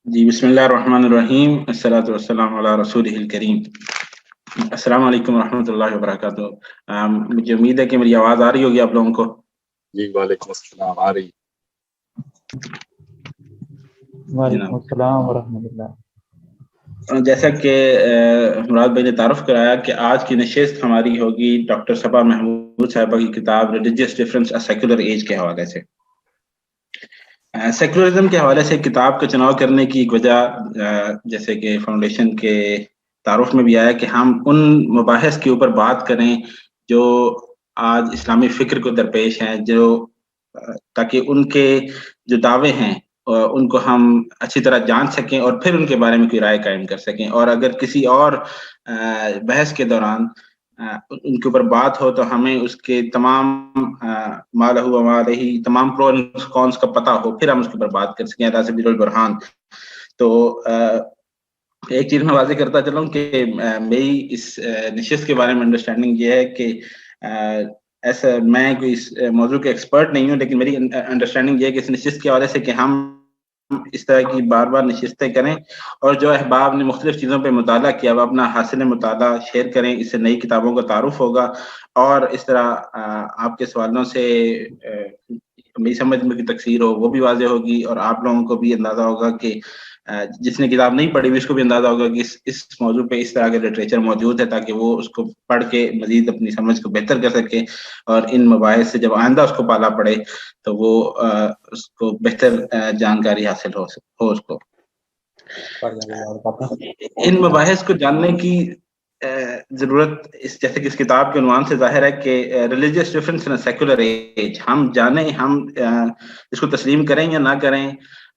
جی بسم اللہ الرحمن الرحیم، الصلاۃ والسلام علی رسول الکریم۔ السلام علیکم ورحمۃ اللہ وبرکاتہ۔ مجھے امید ہے کہ میری آواز آ رہی ہوگی آپ لوگوں کو۔ جی وعلیکم السلام، آ رہی۔ وعلیکم السلام ورحمۃ اللہ۔ جیسا کہ مراد بھائی نے تعارف کرایا کہ آج کی نشست ہماری ہوگی ڈاکٹر صبا محمود صاحبہ کی کتاب religious difference a secular age کے حوالے سے۔ سیکولرزم کے حوالے سے کتاب کا چناؤ کرنے کی ایک وجہ، جیسے کہ فاؤنڈیشن کے تعارف میں بھی آیا کہ ہم ان مباحث کے اوپر بات کریں جو آج اسلامی فکر کو درپیش ہیں، تاکہ ان کے جو دعوے ہیں ان کو ہم اچھی طرح جان سکیں اور پھر ان کے بارے میں کوئی رائے قائم کر سکیں، اور اگر کسی اور بحث کے دوران ان کے اوپر بات ہو تو ہمیں اس کے تمام مالہ و مالہ تمام پرو اینڈ کونس کا پتہ ہو، پھر ہم اس کے اوپر بات کر سکیں علی سبیل البرہان۔ تو ایک چیز میں واضح کرتا چلوں کہ میری اس نشست کے بارے میں انڈرسٹینڈنگ یہ ہے کہ ایسا میں کوئی اس موضوع کے ایکسپرٹ نہیں ہوں، لیکن میری انڈرسٹینڈنگ یہ ہے کہ اس نشست کے حوالے سے کہ ہم اس طرح کی بار بار نشستیں کریں، اور جو احباب نے مختلف چیزوں پہ مطالعہ کیا وہ اپنا حاصل مطالعہ شیئر کریں، اس سے نئی کتابوں کا تعارف ہوگا، اور اس طرح آپ کے سوالوں سے میری سمجھ میں کی تکثیر ہو وہ بھی واضح ہوگی، اور آپ لوگوں کو بھی اندازہ ہوگا کہ جس نے کتاب نہیں پڑھی ہوئی اس کو بھی اندازہ ہوگا کہ اس موضوع پہ اس طرح کے لٹریچر موجود ہے، تاکہ وہ اس کو پڑھ کے مزید اپنی سمجھ کو بہتر کر سکے، اور ان مباحث سے جب آئندہ اس کو پالا پڑے تو وہ اس کو بہتر جانکاری حاصل ہو اس کو۔ ان مباحث کو جاننے کی ضرورت جیسے کہ اس کتاب کے عنوان سے ظاہر ہے کہ religious difference in secular age, ہم جانیں، ہم اس کو تسلیم کریں یا نہ کریں،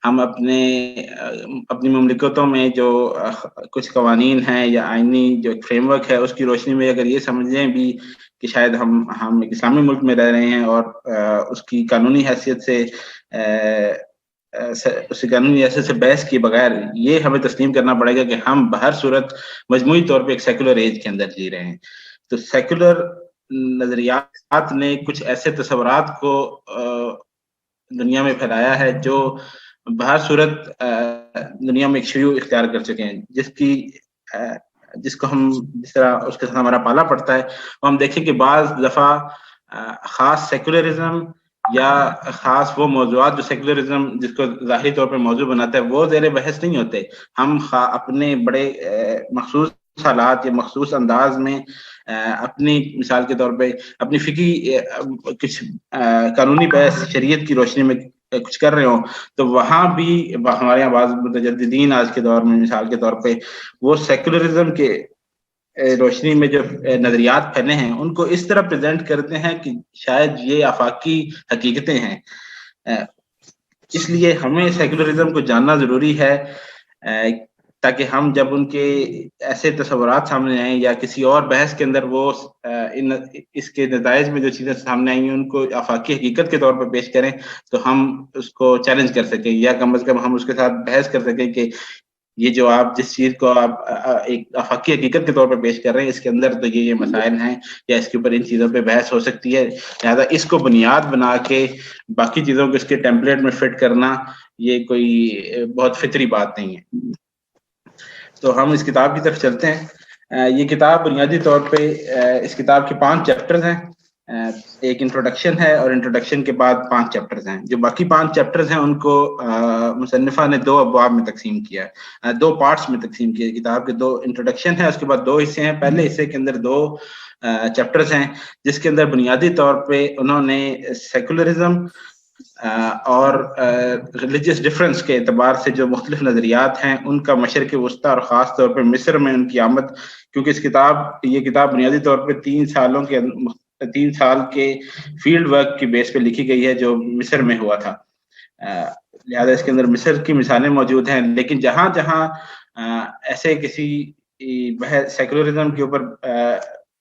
ہم اپنی مملکتوں میں جو کچھ قوانین ہیں یا آئینی جو ایک فریم ورک ہے اس کی روشنی میں اگر یہ سمجھیں بھی کہ شاید ہم ایک اسلامی ملک میں رہ رہے ہیں، اور اس کی قانونی حیثیت سے بحث کیے بغیر یہ ہمیں تسلیم کرنا پڑے گا کہ ہم بہر صورت مجموعی طور پہ ایک سیکولر ایج کے اندر جی رہے ہیں۔ تو سیکولر نظریات نے کچھ ایسے تصورات کو دنیا میں پھیلایا ہے جو بہر صورت دنیا میں ایک شیوع اختیار کر چکے ہیں، جس کو ہم جس طرح اس کے ساتھ ہمارا پالا پڑتا ہے، ہم دیکھیں کہ بعض دفعہ خاص سیکولرزم یا خاص وہ موضوعات جو سیکولرزم جس کو ظاہری طور پہ موضوع بناتا ہے وہ زیر بحث نہیں ہوتے، ہم اپنے بڑے مخصوص حالات یا مخصوص انداز میں اپنی مثال کے طور پہ اپنی فقہی کچھ قانونی بحث شریعت کی روشنی میں کچھ کر رہے ہوں، تو وہاں بھی ہمارے یہاں بعض متجددین آج کے دور میں مثال کے طور پہ وہ سیکولرزم کے روشنی میں جو نظریات پھیلے ہیں ان کو اس طرح پریزنٹ کرتے ہیں کہ شاید یہ آفاقی حقیقتیں ہیں۔ اس لیے ہمیں سیکولرزم کو جاننا ضروری ہے، تاکہ ہم جب ان کے ایسے تصورات سامنے آئیں یا کسی اور بحث کے اندر وہ اس کے نتائج میں جو چیزیں سامنے آئی ہیں ان کو آفاقی حقیقت کے طور پر پیش کریں تو ہم اس کو چیلنج کر سکیں، یا کم از کم ہم اس کے ساتھ بحث کر سکیں کہ یہ جو آپ جس چیز کو آپ ایک آفاقی حقیقت کے طور پر پیش کر رہے ہیں اس کے اندر تو یہ مسائل ہیں، یا اس کے اوپر ان چیزوں پہ بحث ہو سکتی ہے، لہٰذا اس کو بنیاد بنا کے باقی چیزوں کو اس کے ٹیمپلیٹ میں فٹ کرنا یہ کوئی بہت فطری بات نہیں ہے۔ تو ہم اس کتاب کی طرف چلتے ہیں۔ یہ کتاب بنیادی طور پہ اس کتاب کے 5 چیپٹرز ہیں، ایک انٹروڈکشن ہے اور انٹروڈکشن کے بعد 5 چیپٹرز ہیں۔ جو باقی 5 چیپٹرز ہیں ان کو مصنفہ نے 2 ابواب میں تقسیم کیا ہے، 2 پارٹس میں تقسیم کیا ہے۔ کتاب کے 2 انٹروڈکشن ہے، اس کے بعد 2 حصے ہیں۔ پہلے حصے کے اندر 2 چیپٹرز ہیں جس کے اندر بنیادی طور پہ انہوں نے سیکولرزم اور ریلیجیس ڈفرینس کے اعتبار سے جو مختلف نظریات ہیں ان کا مشرق وسطیٰ اور خاص طور پہ مصر میں ان کی آمد، کیونکہ یہ کتاب بنیادی طور پہ 3 سال کے فیلڈ ورک کی بیس پہ لکھی گئی ہے جو مصر میں ہوا تھا، لہذا اس کے اندر مصر کی مثالیں موجود ہیں۔ لیکن جہاں جہاں ایسے کسی سیکولرزم کے اوپر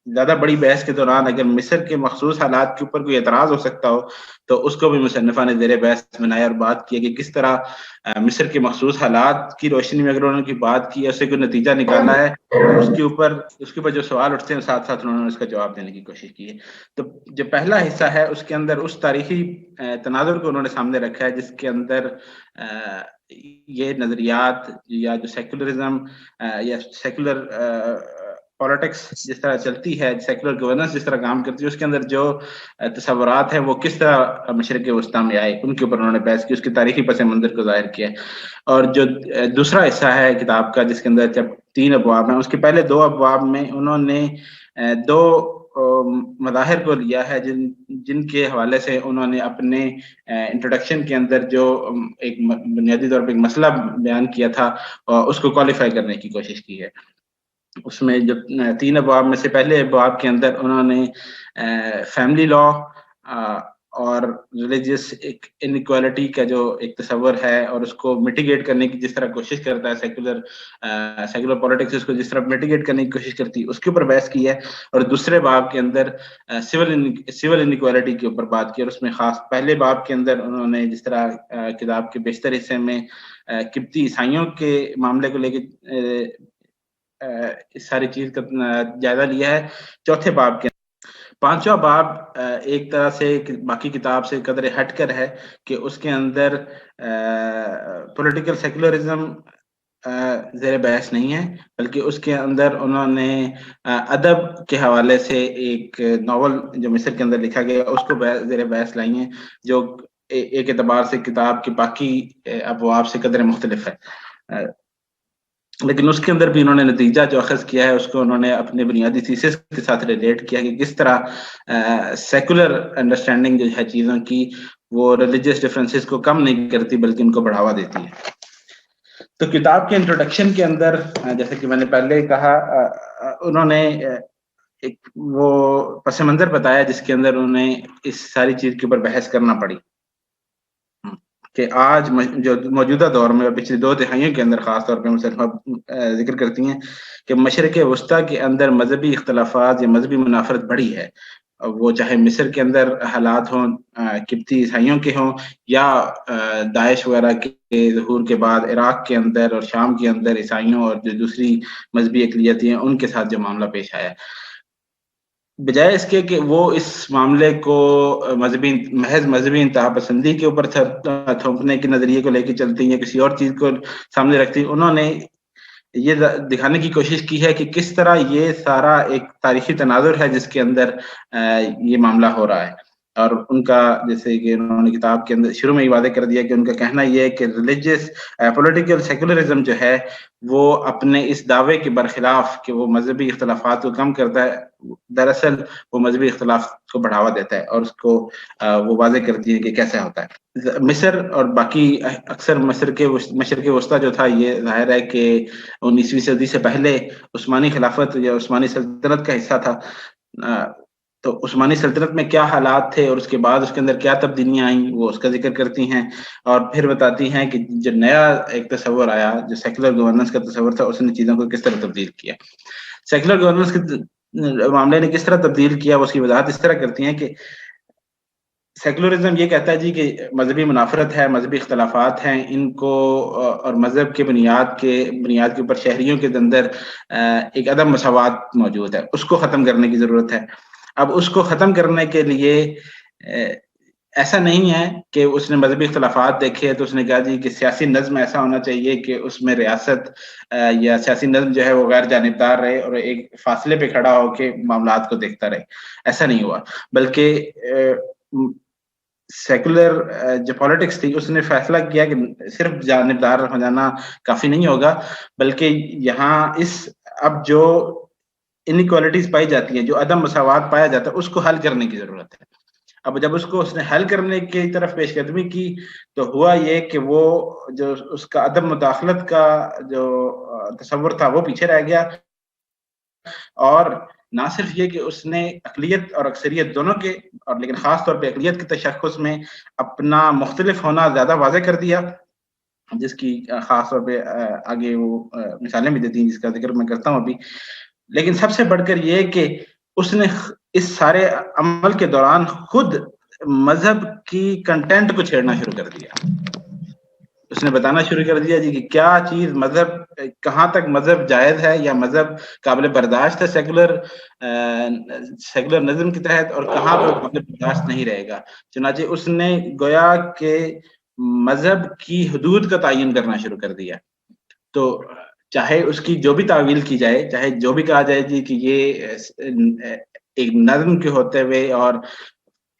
زیادہ بڑی بحث کے دوران اگر مصر کے مخصوص حالات کے اوپر کوئی اعتراض ہو سکتا ہو تو اس کو بھی مصنفہ نے زیر بحث بنایا اور بات کی کہ کس طرح مصر کے مخصوص حالات کی روشنی میں اگر انہوں نے بات کی ہے، اس سے کوئی نتیجہ نکالا ہے، اس کے اوپر جو سوال اٹھتے ہیں ساتھ ساتھ انہوں نے اس کا جواب دینے کی کوشش کی ہے۔ تو جو پہلا حصہ ہے اس کے اندر اس تاریخی تناظر کو انہوں نے سامنے رکھا ہے جس کے اندر یہ نظریات یا جو سیکولرزم یا سیکولر پالیٹکس جس طرح چلتی ہے، سیکولر گورننس جس طرح کام کرتی ہے، اس کے اندر جو تصورات ہیں وہ کس طرح مشرق وسطیٰ میں آئے، ان کے اوپر انہوں نے بحث کی، اس کے تاریخی پس منظر کو ظاہر کیا. اور جو دوسرا حصہ ہے کتاب کا جس کے اندر جب 3 ابواب ہیں، اس کے پہلے 2 ابواب میں انہوں نے 2 مظاہر کو لیا ہے جن کے حوالے سے انہوں نے اپنے انٹروڈکشن کے اندر جو ایک بنیادی طور پہ ایک مسئلہ بیان کیا تھا اس کو کوالیفائی کرنے کی کوشش کی ہے. اس میں جو 3 ابواب میں سے پہلے ابواب کے اندر انہوں نے فیملی لا اور ریلیجیس انیکوالٹی کا جو ایک تصور ہے اور اس کو میٹیگیٹ کرنے کی جس طرح کوشش کرتا ہے سیکولر پالیٹکس، اس کو جس طرح میٹیگیٹ کرنے کی کوشش کرتی ہے، اس کے اوپر بحث کی ہے. اور دوسرے باب کے اندر سول انیکوالٹی کے اوپر بات کی، اور اس میں خاص پہلے باب کے اندر انہوں نے جس طرح کتاب کے بیشتر حصے میں قبطی عیسائیوں کے معاملے کو لے کے اس ساری چیز کا جائزہ لیا ہے. چوتھے باب کے 5واں باب ایک طرح سے باقی کتاب سے قدرے ہٹ کر ہے کہ اس کے اندر پولیٹیکل سیکولرزم زیر بحث نہیں ہے، بلکہ اس کے اندر انہوں نے ادب کے حوالے سے ایک ناول جو مصر کے اندر لکھا گیا اس کو زیر بحث لائی ہیں، جو ایک اعتبار سے کتاب کے باقی ابواب سے قدرے مختلف ہے. لیکن اس کے اندر بھی انہوں نے نتیجہ جو اخذ کیا ہے اس کو انہوں نے اپنے بنیادی تھیسس کے ساتھ ریلیٹ کیا کہ کس طرح سیکولر انڈرسٹینڈنگ جو ہے چیزوں کی وہ ریلیجیس ڈفرینسز کو کم نہیں کرتی بلکہ ان کو بڑھاوا دیتی ہے. تو کتاب کے انٹروڈکشن کے اندر جیسے کہ میں نے پہلے کہا، انہوں نے ایک وہ پس منظر بتایا جس کے اندر انہوں نے اس ساری چیز کے اوپر بحث کرنا پڑی کہ آج جو موجودہ دور میں اور پچھلی 2 دہائیوں کے اندر خاص طور پہ مسلمان ذکر کرتی ہیں کہ مشرق وسطیٰ کے اندر مذہبی اختلافات یا مذہبی منافرت بڑھی ہے، وہ چاہے مصر کے اندر حالات ہوں، قبطی عیسائیوں کے ہوں، یا داعش وغیرہ کے ظہور کے بعد عراق کے اندر اور شام کے اندر عیسائیوں اور جو دوسری مذہبی اقلیتیں ہیں ان کے ساتھ جو معاملہ پیش آیا. بجائے اس کے کہ وہ اس معاملے کو محض مذہبی انتہا پسندی کے اوپر تھوپنے کے نظریے کو لے کے چلتی ہیں یا کسی اور چیز کو سامنے رکھتی، انہوں نے یہ دکھانے کی کوشش کی ہے کہ کس طرح یہ سارا ایک تاریخی تناظر ہے جس کے اندر یہ معاملہ ہو رہا ہے. اور ان کا جیسے کہ انہوں نے کتاب کے اندر شروع میں ہی واضح کر دیا کہ ان کا کہنا یہ ہے کہ ریلیجیس پولیٹیکل سیکولرزم جو ہے وہ اپنے اس دعوے کے برخلاف کہ وہ مذہبی اختلافات کو کم کرتا ہے، دراصل وہ مذہبی اختلاف کو بڑھاوا دیتا ہے اور اس کو وہ واضح کرتی ہے کہ کیسے ہوتا ہے. مصر اور باقی اکثر مشرق وسطیٰ جو تھا، یہ ظاہر ہے کہ 19ویں صدی سے پہلے عثمانی خلافت یا عثمانی سلطنت کا حصہ تھا. تو عثمانی سلطنت میں کیا حالات تھے اور اس کے بعد اس کے اندر کیا تبدیلیاں آئیں وہ اس کا ذکر کرتی ہیں، اور پھر بتاتی ہیں کہ جو نیا ایک تصور آیا جو سیکولر گورننس کا تصور تھا اس نے چیزوں کو کس طرح تبدیل کیا. سیکولر گورننس کے معاملے نے کس طرح تبدیل کیا وہ اس کی وضاحت اس طرح کرتی ہیں کہ سیکولرزم یہ کہتا ہے کہ مذہبی منافرت ہے، مذہبی اختلافات ہیں، ان کو اور مذہب کے بنیاد کے اوپر شہریوں کے اندر ایک عدم مساوات موجود ہے، اس کو ختم کرنے کی ضرورت ہے. اب اس کو ختم کرنے کے لیے ایسا نہیں ہے کہ اس نے مذہبی اختلافات دیکھے تو اس نے کہا کہ سیاسی نظم ایسا ہونا چاہیے کہ اس میں ریاست یا سیاسی نظم جو ہے وہ غیر جانبدار رہے اور ایک فاصلے پہ کھڑا ہو کے معاملات کو دیکھتا رہے. ایسا نہیں ہوا، بلکہ سیکولر جو پالیٹکس تھی اس نے فیصلہ کیا کہ صرف جانبدار ہو جانا کافی نہیں ہوگا، بلکہ یہاں اب جو انیکوالٹیز پائی جاتی ہیں، جو عدم مساوات پایا جاتا ہے، اس کو حل کرنے کی ضرورت ہے. اب جب اس کو اس نے حل کرنے کی طرف پیش قدمی کی تو ہوا یہ کہ وہ جو اس کا عدم مداخلت کا جو تصور تھا وہ پیچھے رہ گیا، اور نہ صرف یہ کہ اس نے اقلیت اور اکثریت دونوں کے اور لیکن خاص طور پہ اقلیت کے تشخص میں اپنا مختلف ہونا زیادہ واضح کر دیا، جس کی خاص طور پہ آگے وہ مثالیں بھی دیتی ہیں جس کا ذکر میں کرتا ہوں ابھی. لیکن سب سے بڑھ کر یہ کہ اس نے اس سارے عمل کے دوران خود مذہب کی کنٹینٹ کو چھیڑنا شروع کر دیا. اس نے بتانا شروع کر دیا کہ کیا چیز مذہب، کہاں تک مذہب جائز ہے یا مذہب قابل برداشت ہے سیکولر نظم کے تحت، اور کہاں پر مذہب برداشت نہیں رہے گا. چنانچہ اس نے گویا کہ مذہب کی حدود کا تعین کرنا شروع کر دیا. تو چاہے اس کی جو بھی تعویل کی جائے, چاہے جو بھی کہا جائے جی کہ یہ ایک نظم کے ہوتے ہوئے اور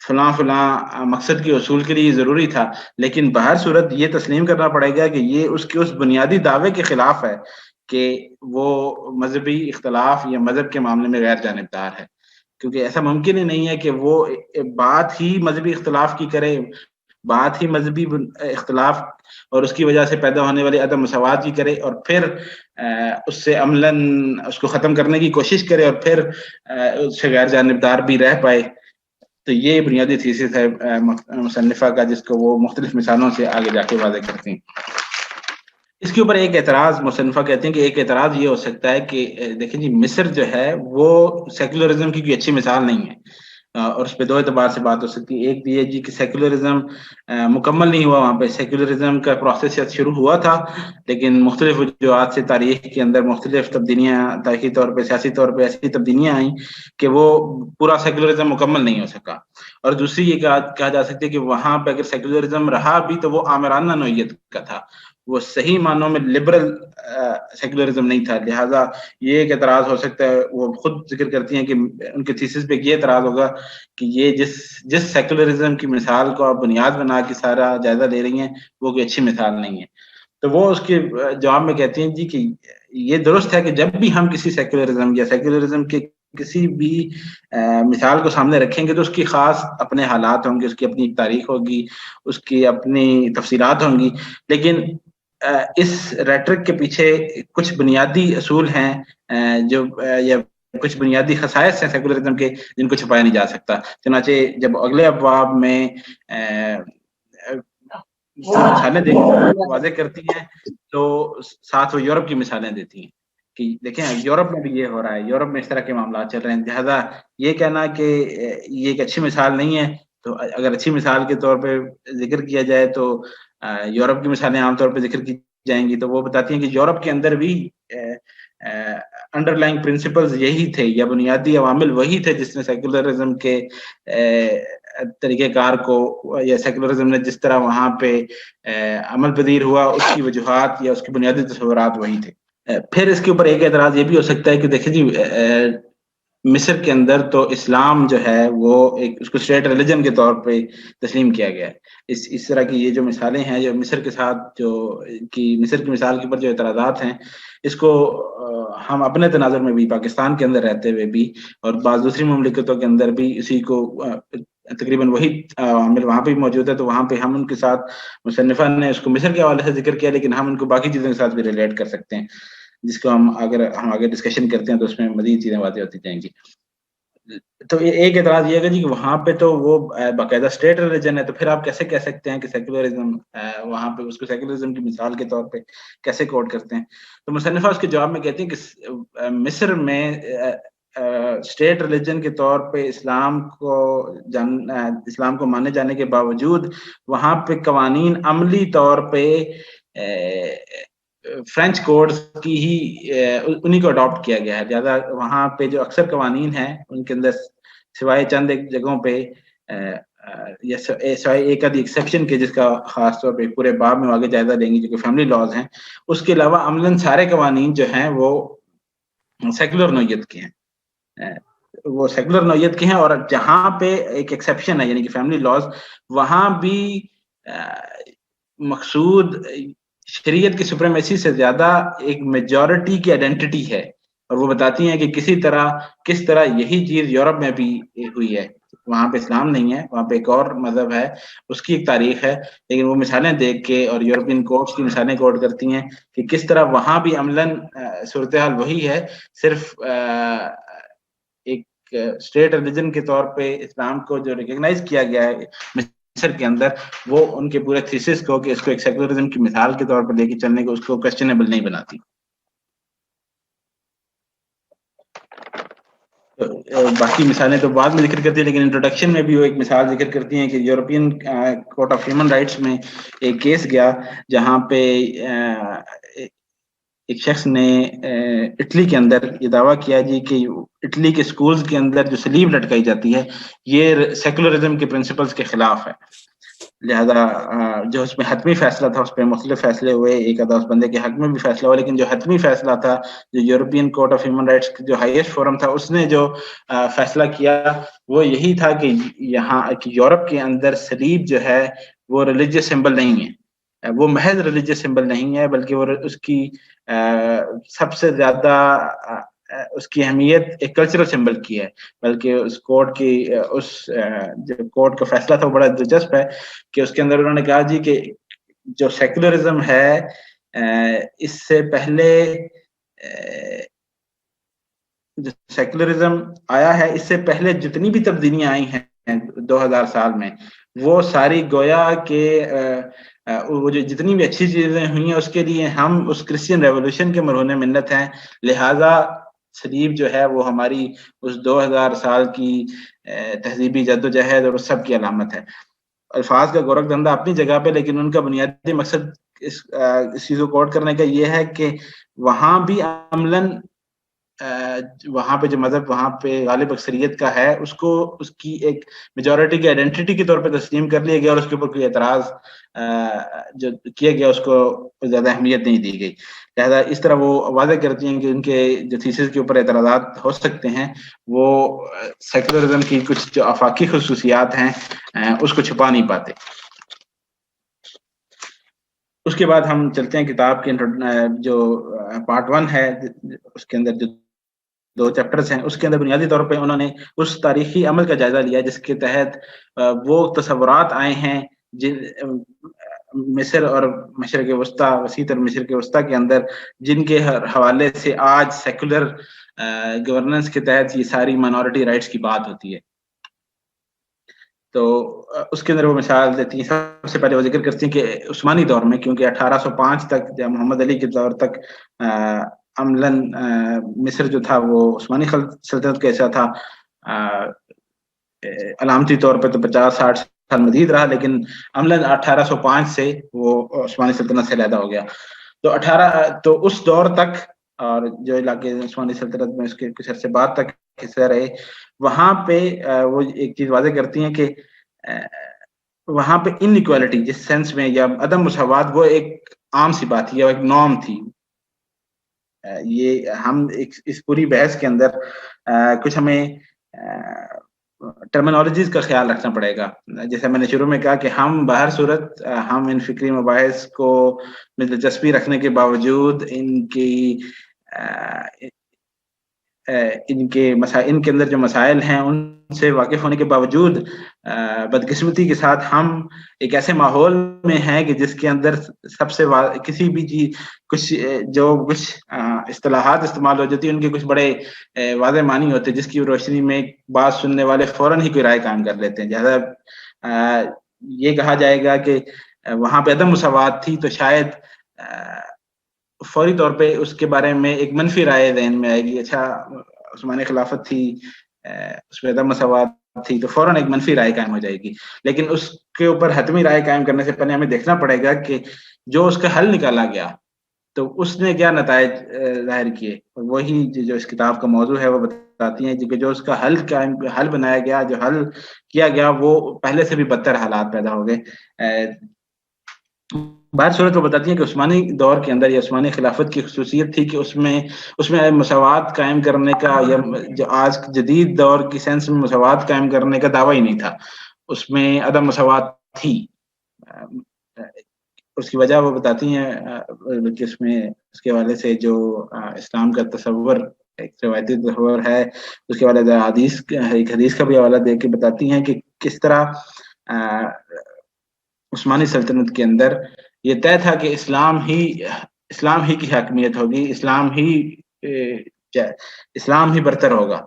فلاں فلاں مقصد کے حصول کے لیے ضروری تھا, لیکن بہر صورت یہ تسلیم کرنا پڑے گا کہ یہ اس کے اس بنیادی دعوے کے خلاف ہے کہ وہ مذہبی اختلاف یا مذہب کے معاملے میں غیر جانبدار ہے. کیونکہ ایسا ممکن ہی نہیں ہے کہ وہ بات ہی مذہبی اختلاف کی کرے, بات ہی مذہبی اختلاف اور اس کی وجہ سے پیدا ہونے والی عدم مساوات کی کرے, اور پھر اس سے عملاً اس کو ختم کرنے کی کوشش کرے, اور پھر اس سے غیر جانبدار بھی رہ پائے. تو یہ بنیادی تھیسس ہے مصنفہ کا, جس کو وہ مختلف مثالوں سے آگے جا کے واضح کرتے ہیں. اس کے اوپر ایک اعتراض مصنفہ کہتے ہیں کہ ایک اعتراض یہ ہو سکتا ہے کہ دیکھیں جی, مصر جو ہے وہ سیکولرزم کی کوئی اچھی مثال نہیں ہے, اور اس پہ دو اعتبار سے بات ہو سکتی ہے. ایک یہ جی کہ سیکولرزم مکمل نہیں ہوا وہاں پہ, سیکولرزم کا پروسیس شروع ہوا تھا, لیکن مختلف وجوہات سے تاریخ کے اندر مختلف تبدیلیاں, تاریخی طور پہ سیاسی طور پہ ایسی تبدیلیاں آئیں کہ وہ پورا سیکولرزم مکمل نہیں ہو سکا. اور دوسری یہ کہا جا سکتا ہے کہ وہاں پہ اگر سیکولرزم رہا بھی تو وہ آمرانہ نوعیت کا تھا, وہ صحیح معنوں میں لبرل سیکولرزم نہیں تھا. لہٰذا یہ ایک اعتراض ہو سکتا ہے. وہ خود ذکر کرتی ہیں کہ ان کے تھیسس پہ یہ اعتراض ہوگا کہ یہ جس سیکولرزم کی مثال کو آپ بنیاد بنا کے سارا جائزہ لے رہی ہیں وہ کوئی اچھی مثال نہیں ہے. تو وہ اس کے جواب میں کہتی ہیں جی کہ یہ درست ہے کہ جب بھی ہم کسی سیکولرزم یا سیکولرزم کے کسی بھی مثال کو سامنے رکھیں گے تو اس کی خاص اپنے حالات ہوں گے, اس کی اپنی تاریخ ہوگی, اس کی اپنی تفصیلات ہوں گی, لیکن اس ریٹرک کے پیچھے کچھ بنیادی اصول ہیں جو یا کچھ بنیادی خصائص ہیں سیکولرزم کے جن کو چھپایا نہیں جا سکتا. چنانچہ جب اگلے ابواب میں مثالیں واضح کرتی ہیں تو ساتھ وہ یورپ کی مثالیں دیتی ہیں کہ دیکھیں یورپ میں بھی یہ ہو رہا ہے, یورپ میں اس طرح کے معاملات چل رہے ہیں. لہٰذا یہ کہنا کہ یہ ایک اچھی مثال نہیں ہے, تو اگر اچھی مثال کے طور پہ ذکر کیا جائے تو یورپ کی مثالیں عام طور پہ ذکر کی جائیں گی, تو وہ بتاتی ہیں کہ یورپ کے اندر بھی انڈر لائنگ پرنسپلز یہی تھے یا بنیادی عوامل وہی تھے جس نے سیکولرزم کے طریقہ کار کو یا سیکولرزم نے جس طرح وہاں پہ عمل پذیر ہوا اس کی وجوہات یا اس کے بنیادی تصورات وہی تھے. پھر اس کے اوپر ایک اعتراض یہ بھی ہو سکتا ہے کہ دیکھیں جی, مصر کے اندر تو اسلام جو ہے وہ ایک اس کو اسٹیٹ ریلیجن کے طور پہ تسلیم کیا گیا ہے. اس طرح کی یہ جو مثالیں ہیں جو مصر کے ساتھ مصر کی مثال کے اوپر جو اعتراضات ہیں, اس کو ہم اپنے تناظر میں بھی پاکستان کے اندر رہتے ہوئے بھی اور بعض دوسری مملکتوں کے اندر بھی اسی کو تقریباً وہی عامل وہاں پہ بھی موجود ہے, تو وہاں پہ ہم ان کے ساتھ مصنفہ نے اس کو مصر کے حوالے سے ذکر کیا, لیکن ہم ان کو باقی چیزوں کے ساتھ بھی ریلیٹ کر سکتے ہیں, جس کو ہم آگے ڈسکشن کرتے ہیں تو اس میں مزید چیزیں واضح ہوتی جائیں گی. تو ایک اعتراض یہ ہے جی کہ وہاں پہ تو وہ باقاعدہ اسٹیٹ ریلیجن ہے, تو پھر آپ کیسے کہہ سکتے ہیں کہ سیکولرزم وہاں پہ اس کو سیکولرزم کی مثال کے طور پہ کیسے کوٹ کرتے ہیں. تو مصنفہ اس کے جواب میں کہتے ہیں کہ مصر میں اسٹیٹ ریلیجن کے طور پہ اسلام کو مانے جانے کے باوجود وہاں پہ قوانین عملی طور پہ فرینچ کوڈز کی ہی انہی کو اڈاپٹ کیا گیا ہے. زیادہ وہاں پہ جو اکثر قوانین ہیں ان کے اندر سوائے چند ایک جگہوں پہ یا سوائے ایک آدھی ایکسیپشن کے, جس کا خاص طور پہ پورے باب میں آگے جائزہ لیں گے جو کہ فیملی لاز ہیں, اس کے علاوہ عملاً سارے قوانین جو ہیں وہ سیکولر نوعیت کے ہیں, وہ سیکولر نوعیت کے ہیں. اور جہاں پہ ایک ایکسیپشن ہے یعنی کہ فیملی لاز, وہاں بھی مقصود شریعت کی سپریمیسی سے زیادہ ایک میجورٹی کی آئیڈینٹی ہے, اور وہ بتاتی ہیں کہ کس طرح یہی چیز یورپ میں بھی ہوئی ہے. وہاں پہ اسلام نہیں ہے, وہاں پہ ایک اور مذہب ہے, اس کی ایک تاریخ ہے, لیکن وہ مثالیں دیکھ کے اور یورپین کورٹس کی مثالیں کوٹ کرتی ہیں کہ کس طرح وہاں بھی عملاً صورتحال وہی ہے, صرف ایک اسٹیٹ ریلیجن کے طور پہ اسلام کو جو ریکگنائز کیا گیا ہے مصر کے اندر, وہ ان کے پورے تھیسس کو کہ اس کو ایک سیکولرزم کی مثال کے طور پر لے کے چلنے کو اس کو کوسچنیبل نہیں بناتی. باقی مثالیں تو بعد میں ذکر کرتی ہیں, لیکن انٹروڈکشن میں بھی وہ ایک مثال ذکر کرتی ہیں کہ European court of human rights میں ایک کیس گیا جہاں پہ ایک شخص نے اٹلی کے اندر یہ دعویٰ کیا جی کہ اٹلی کے سکولز کے اندر جو سلیب لٹکائی جاتی ہے یہ سیکولرزم کے پرنسپلز کے خلاف ہے. لہذا جو اس میں حتمی فیصلہ تھا اس پہ مختلف فیصلے ہوئے، ایک آدھا اس بندے کے حق میں بھی فیصلہ ہوا، لیکن جو حتمی فیصلہ تھا، جو European court of human rights جو ہائیسٹ فورم تھا، اس نے جو فیصلہ کیا وہ یہی تھا کہ یہاں یورپ کے اندر صلیب جو ہے وہ ریلیجیس سمبل نہیں ہے، وہ محض ریلیجیس سمبل نہیں ہے، بلکہ وہ اس کی سب سے زیادہ اس کی اہمیت ایک کلچرل سمبل کی ہے، بلکہ اس کورٹ کی اس جو کورٹ کا فیصلہ تھا وہ بڑا دلچسپ ہے کہ اس کے اندر انہوں نے کہا جی کہ جو سیکولرزم ہے اس سے پہلے جو سیکولرزم آیا ہے اس سے پہلے جتنی بھی تبدیلیاں آئی ہیں 2000 سال میں، وہ ساری گویا کہ وہ جو جتنی بھی اچھی چیزیں ہوئی ہیں اس کے لیے ہم اس کرسچین ریولوشن کے مرہون منت ہیں، لہٰذا صلیب جو ہے وہ ہماری اس 2000 سال کی تہذیبی جدوجہد اور اس سب کی علامت ہے۔ الفاظ کا گورکھ دھندا اپنی جگہ پہ، لیکن ان کا بنیادی مقصد اس چیز کو کوٹ کرنے کا یہ ہے کہ وہاں بھی عملاً وہاں پہ جو مذہب وہاں پہ غالب اکثریت کا ہے اس کو اس کی ایک میجورٹی کی آئیڈینٹی کے طور پہ تسلیم کر لیا گیا، اور اس کے اوپر کوئی اعتراض جو کیا گیا اس کو زیادہ اہمیت نہیں دی گئی۔ لہذا اس طرح وہ واضح کرتی ہیں کہ ان کے جو تھیسس کے اوپر اعتراضات ہو سکتے ہیں وہ سیکولرزم کی کچھ جو آفاقی خصوصیات ہیں اس کو چھپا نہیں پاتے۔ اس کے بعد ہم چلتے ہیں کتاب کے جو پارٹ 1 ہے، اس کے اندر جو 2 چیپٹرز ہیں، اس کے اندر بنیادی طور پہ انہوں نے اس تاریخی عمل کا جائزہ لیا جس کے تحت وہ تصورات آئے ہیں جن مصر اور مشرق وسطیٰ، وسیع تر مشرق وسطیٰ کے اندر، جن کے حوالے سے آج سیکولر گورننس کے تحت یہ ساری مائنورٹی رائٹس کی بات ہوتی ہے۔ تو اس کے اندر وہ مثال دیتی ہیں، سب سے پہلے وہ ذکر کرتی ہیں کہ عثمانی دور میں، کیونکہ 1805 تک جب محمد علی کے دور تک عملاً مصر جو تھا وہ عثمانی سلطنت کا حصہ تھا، علامتی طور پہ تو 50-60 سال مزید رہا، لیکن عملاً 1805 سے وہ عثمانی سلطنت سے علیحدہ ہو گیا۔ تو اس دور تک، اور جو علاقے عثمانی سلطنت میں اس کے کچھ عرصے بعد تک حصہ رہے، وہاں پہ وہ ایک چیز واضح کرتی ہیں کہ وہاں پہ ان ایکوالٹی جس سینس میں یا عدم مساوات وہ ایک عام سی بات تھی یا ایک نارم تھی۔ یہ ہم اس پوری بحث کے اندر کچھ ہمیں ٹرمینالوجیز کا خیال رکھنا پڑے گا۔ جیسے میں نے شروع میں کہا کہ ہم بہر صورت ہم ان فکری مباحث کو میں دلچسپی رکھنے کے باوجود ان کے اندر جو مسائل ہیں ان سے واقف ہونے کے باوجود بدقسمتی کے ساتھ ہم ایک ایسے ماحول میں ہیں کہ جس کے اندر سب سے کسی بھی چیز کچھ اصطلاحات استعمال ہو جاتی ہیں، ان کے کچھ بڑے واضح معنی ہوتے ہیں جس کی روشنی میں بات سننے والے فوراً ہی کوئی رائے قائم کر لیتے ہیں۔ جیسا یہ کہا جائے گا کہ وہاں پہ عدم مساوات تھی تو شاید فوری طور پہ اس کے بارے میں ایک منفی رائے ذہن میں آئے گی، اچھا عثمانی خلافت تھی، اس میں عدم مساوات تھی، تو فوراً ایک منفی رائے قائم ہو جائے گی۔ لیکن اس کے اوپر حتمی رائے قائم کرنے سے پہلے ہمیں دیکھنا پڑے گا کہ جو اس کا حل نکالا گیا تو اس نے کیا نتائج ظاہر کیے، وہی جو اس کتاب کا موضوع ہے وہ بتاتی ہیں کہ جو اس کا حل بنایا گیا، جو حل کیا گیا، وہ پہلے سے بھی بدتر حالات پیدا ہو گئے۔ بہر صورت وہ بتاتی ہیں کہ عثمانی دور کے اندر یا عثمانی خلافت کی خصوصیت تھی کہ اس میں مساوات قائم کرنے کا یا جو آج جدید دور کی سینس میں مساوات قائم کرنے کا دعویٰ ہی نہیں تھا، اس میں عدم مساوات تھی۔ اس کی وجہ وہ بتاتی ہیں کہ اس کے حوالے سے جو اسلام کا تصور ایک روایتی تصور ہے، اس کے حوالے سے ایک حدیث کا بھی حوالہ دے کے بتاتی ہیں کہ کس طرح عثمانی سلطنت کے اندر یہ طے تھا کہ اسلام ہی کی حاکمیت ہوگی، اسلام ہی برتر ہوگا۔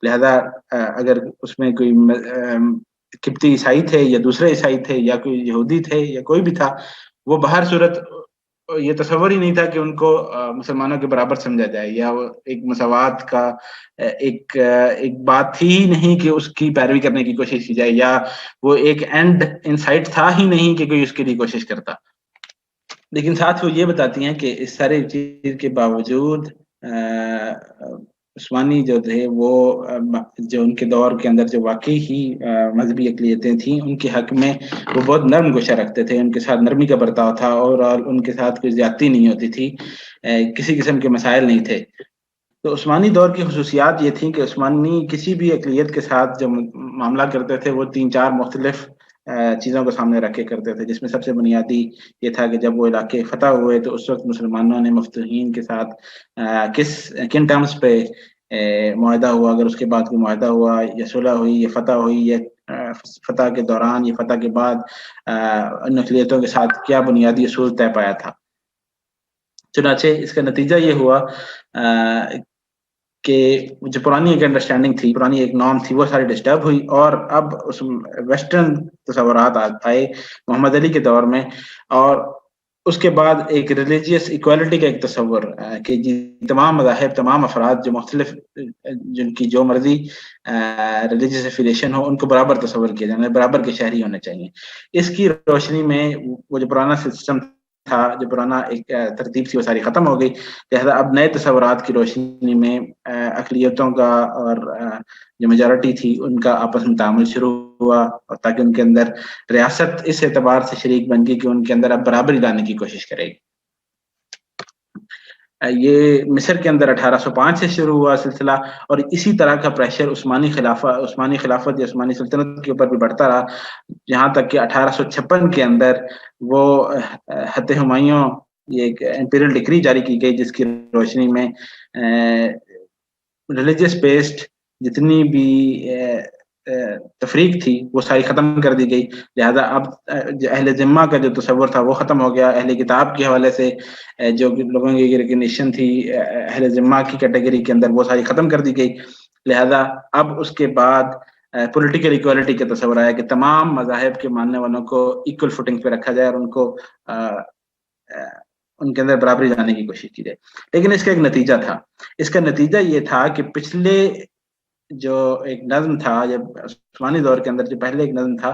لہذا اگر اس میں کوئی قبطی عیسائی تھے یا دوسرے عیسائی تھے یا کوئی یہودی تھے یا کوئی بھی تھا، وہ بہر صورت یہ تصور ہی نہیں تھا کہ ان کو مسلمانوں کے برابر سمجھا جائے، یا وہ ایک مساوات کا ایک بات تھی ہی نہیں کہ اس کی پیروی کرنے کی کوشش کی جائے، یا وہ ایک اینڈ ان سائٹ تھا ہی نہیں کہ کوئی اس کے لیے کوشش کرتا۔ لیکن ساتھ وہ یہ بتاتی ہیں کہ اس سارے چیز کے باوجود عثمانی جو تھے وہ جو ان کے دور کے اندر جو واقعی ہی مذہبی اقلیتیں تھیں ان کے حق میں وہ بہت نرم گوشہ رکھتے تھے، ان کے ساتھ نرمی کا برتاؤ تھا اور ان کے ساتھ کوئی زیادتی نہیں ہوتی تھی، کسی قسم کے مسائل نہیں تھے۔ تو عثمانی دور کی خصوصیات یہ تھیں کہ عثمانی کسی بھی اقلیت کے ساتھ جو معاملہ کرتے تھے وہ 3-4 مختلف چیزوں کو سامنے رکھے کرتے تھے، جس میں سب سے بنیادی یہ تھا کہ جب وہ علاقے فتح ہوئے تو اس وقت مسلمانوں نے مفتوحین کے ساتھ کن ٹرمز پہ معاہدہ ہوا، اگر اس کے بعد کوئی معاہدہ ہوا یا صلح ہوئی یا فتح ہوئی یا فتح کے دوران یا فتح کے بعد ان اقلیتوں کے ساتھ کیا بنیادی اصول طے پایا تھا۔ چنانچہ اس کا نتیجہ یہ ہوا کہ جو پرانی ایک انڈرسٹینڈنگ تھی، پرانی ایک نارم تھی، وہ ساری ڈسٹرب ہوئی اور اب اس ویسٹرن تصورات آئے محمد علی کے دور میں، اور اس کے بعد ایک ریلیجیس ایکوالٹی کا ایک تصور کہ جی تمام مذاہب، تمام افراد جو مختلف جن کی جو مرضی ریلیجیس افیلیشن ہو ان کو برابر تصور کیا جانا ہے، برابر کے شہری ہونے چاہیے۔ اس کی روشنی میں وہ جو پرانا سسٹم تھا، جو پرانا ایک ترتیب تھی، وہ ساری ختم ہو گئی، لہذا اب نئے تصورات کی روشنی میں اقلیتوں کا اور جو میجورٹی تھی ان کا آپس میں تعامل شروع ہوا، تاکہ ان کے اندر ریاست اس اعتبار سے شریک بن گئی کہ ان کے اندر اب برابری لانے کی کوشش کرے گی۔ یہ مصر کے اندر 1805 سے شروع ہوا سلسلہ، اور اسی طرح کا پریشر عثمانی خلافت یا عثمانی سلطنت کے اوپر بھی بڑھتا رہا، یہاں تک کہ 1856 کے اندر وہ خط ہمایوں یہ ایک امپیریل ڈکری جاری کی گئی، جس کی روشنی میں ریلیجیس بیسڈ جتنی بھی تفریق تھی وہ ساری ختم کر دی گئی، لہذا اب اہل ذمہ کا جو تصور تھا وہ ختم ہو گیا، اہل کتاب کے حوالے سے جو لوگوں کی ریکگنیشن تھی اہل ذمہ کی کیٹیگری کے اندر وہ ساری ختم کر دی گئی، لہذا اب اس کے بعد پولیٹیکل ایکوالٹی کا تصور آیا کہ تمام مذاہب کے ماننے والوں کو ایکول فوٹنگ پہ رکھا جائے اور ان کو ان کے اندر برابری لانے کی کوشش کی جائے۔ لیکن اس کا ایک نتیجہ تھا، اس کا نتیجہ یہ تھا کہ پچھلے جو ایک نظم تھا، جب عثمانی دور کے اندر جو پہلے ایک نظم تھا،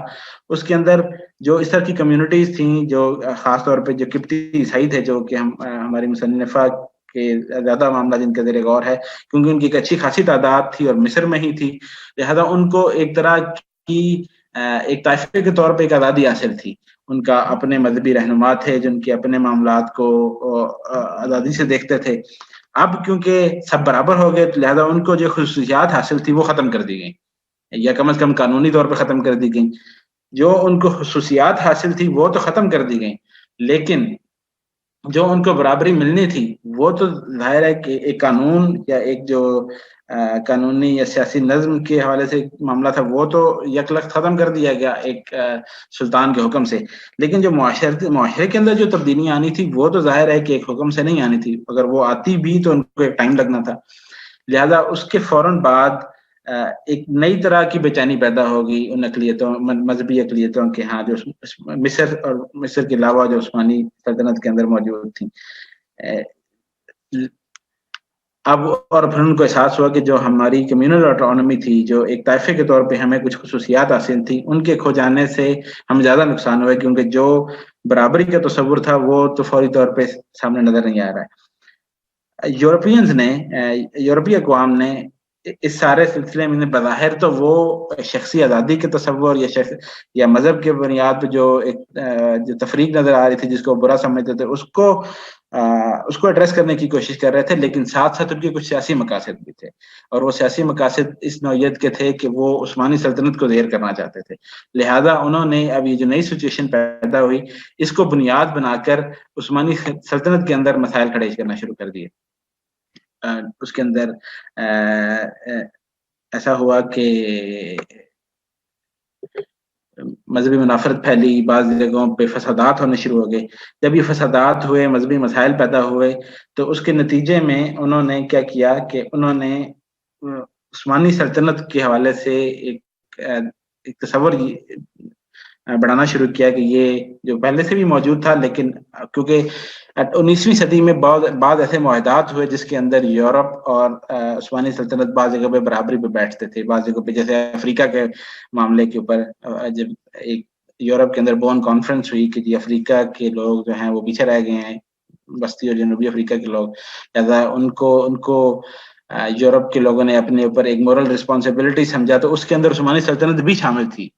اس کے اندر جو اس طرح کی کمیونٹیز تھیں، جو خاص طور پہ جو قبطی عیسائی تھے، جو کہ ہماری مصنفہ کے زیادہ معاملہ جن کا زیر غور ہے، کیونکہ ان کی ایک اچھی خاصی تعداد تھی اور مصر میں ہی تھی، لہذا ان کو ایک طرح کی ایک طائفے کے طور پہ ایک آزادی حاصل تھی، ان کا اپنے مذہبی رہنما تھے جن کے اپنے معاملات کو آزادی سے دیکھتے تھے۔ اب کیونکہ سب برابر ہو گئے تو لہذا ان کو جو خصوصیات حاصل تھی وہ ختم کر دی گئیں، یا کم از کم قانونی طور پہ ختم کر دی گئیں۔ جو ان کو خصوصیات حاصل تھی وہ تو ختم کر دی گئیں، لیکن جو ان کو برابری ملنی تھی وہ تو ظاہر ہے کہ ایک قانون یا ایک جو قانونی یا سیاسی نظم کے حوالے سے معاملہ تھا وہ تو یکلخت ختم کر دیا گیا ایک سلطان کے حکم سے، لیکن جو معاشرے کے اندر جو تبدیلیاں آنی تھی وہ تو ظاہر ہے کہ ایک حکم سے نہیں آنی تھی، اگر وہ آتی بھی تو ان کو ایک ٹائم لگنا تھا، لہذا اس کے فوراً بعد ایک نئی طرح کی بے چینی پیدا ہوگی ان اقلیتوں، مذہبی اقلیتوں کے ہاں جو مصر اور مصر کے علاوہ جو عثمانی سلطنت کے اندر موجود تھیں۔ اب اور پھر ان کو احساس ہوا کہ جو ہماری کمیونل آٹونومی تھی، جو ایک طائفے کے طور پہ ہمیں کچھ خصوصیات حاصل تھیں، ان کے کھو جانے سے ہم زیادہ نقصان ہوئے، کیونکہ جو برابری کا تصور تھا وہ تو فوری طور پہ سامنے نظر نہیں آ رہا ہے۔ یورپی اقوام نے اس سارے سلسلے میں بظاہر تو وہ شخصی آزادی کے تصور یا مذہب کے بنیاد پہ جو تفریق نظر آ رہی تھی، جس کو برا سمجھتے تھے، اس کو ایڈریس کرنے کی کوشش کر رہے تھے، لیکن ساتھ ساتھ ان کے کچھ سیاسی مقاصد بھی تھے، اور وہ سیاسی مقاصد اس نوعیت کے تھے کہ وہ عثمانی سلطنت کو زیر کرنا چاہتے تھے، لہذا انہوں نے اب یہ جو نئی سچویشن پیدا ہوئی اس کو بنیاد بنا کر عثمانی سلطنت کے اندر مسائل کھڑے کرنا شروع کر دیے۔ اس کے اندر ایسا ہوا کہ مذہبی منافرت پھیلی، بعض جگہوں پہ فسادات ہونے شروع ہو گئے۔ جب یہ فسادات ہوئے، مذہبی مسائل پیدا ہوئے، تو اس کے نتیجے میں انہوں نے کیا کیا کہ انہوں نے عثمانی سلطنت کے حوالے سے ایک تصور بڑھانا شروع کیا کہ یہ جو پہلے سے بھی موجود تھا، لیکن کیونکہ 19ویں صدی میں بعض ایسے معاہدات ہوئے جس کے اندر یورپ اور عثمانی سلطنت بعض جگہ پہ برابری پہ بیٹھتے تھے، بعض جگہ پہ جیسے افریقہ کے معاملے کے اوپر جب ایک یورپ کے اندر بون کانفرنس ہوئی کہ جی افریقہ کے لوگ جو ہیں وہ پیچھے رہ گئے ہیں، بستی اور جنوبی افریقہ کے لوگ، لہذا ان کو یورپ کے لوگوں نے اپنے اوپر ایک مورل رسپانسبلٹی سمجھا، تو اس کے اندر عثمانی سلطنت بھی شامل تھی.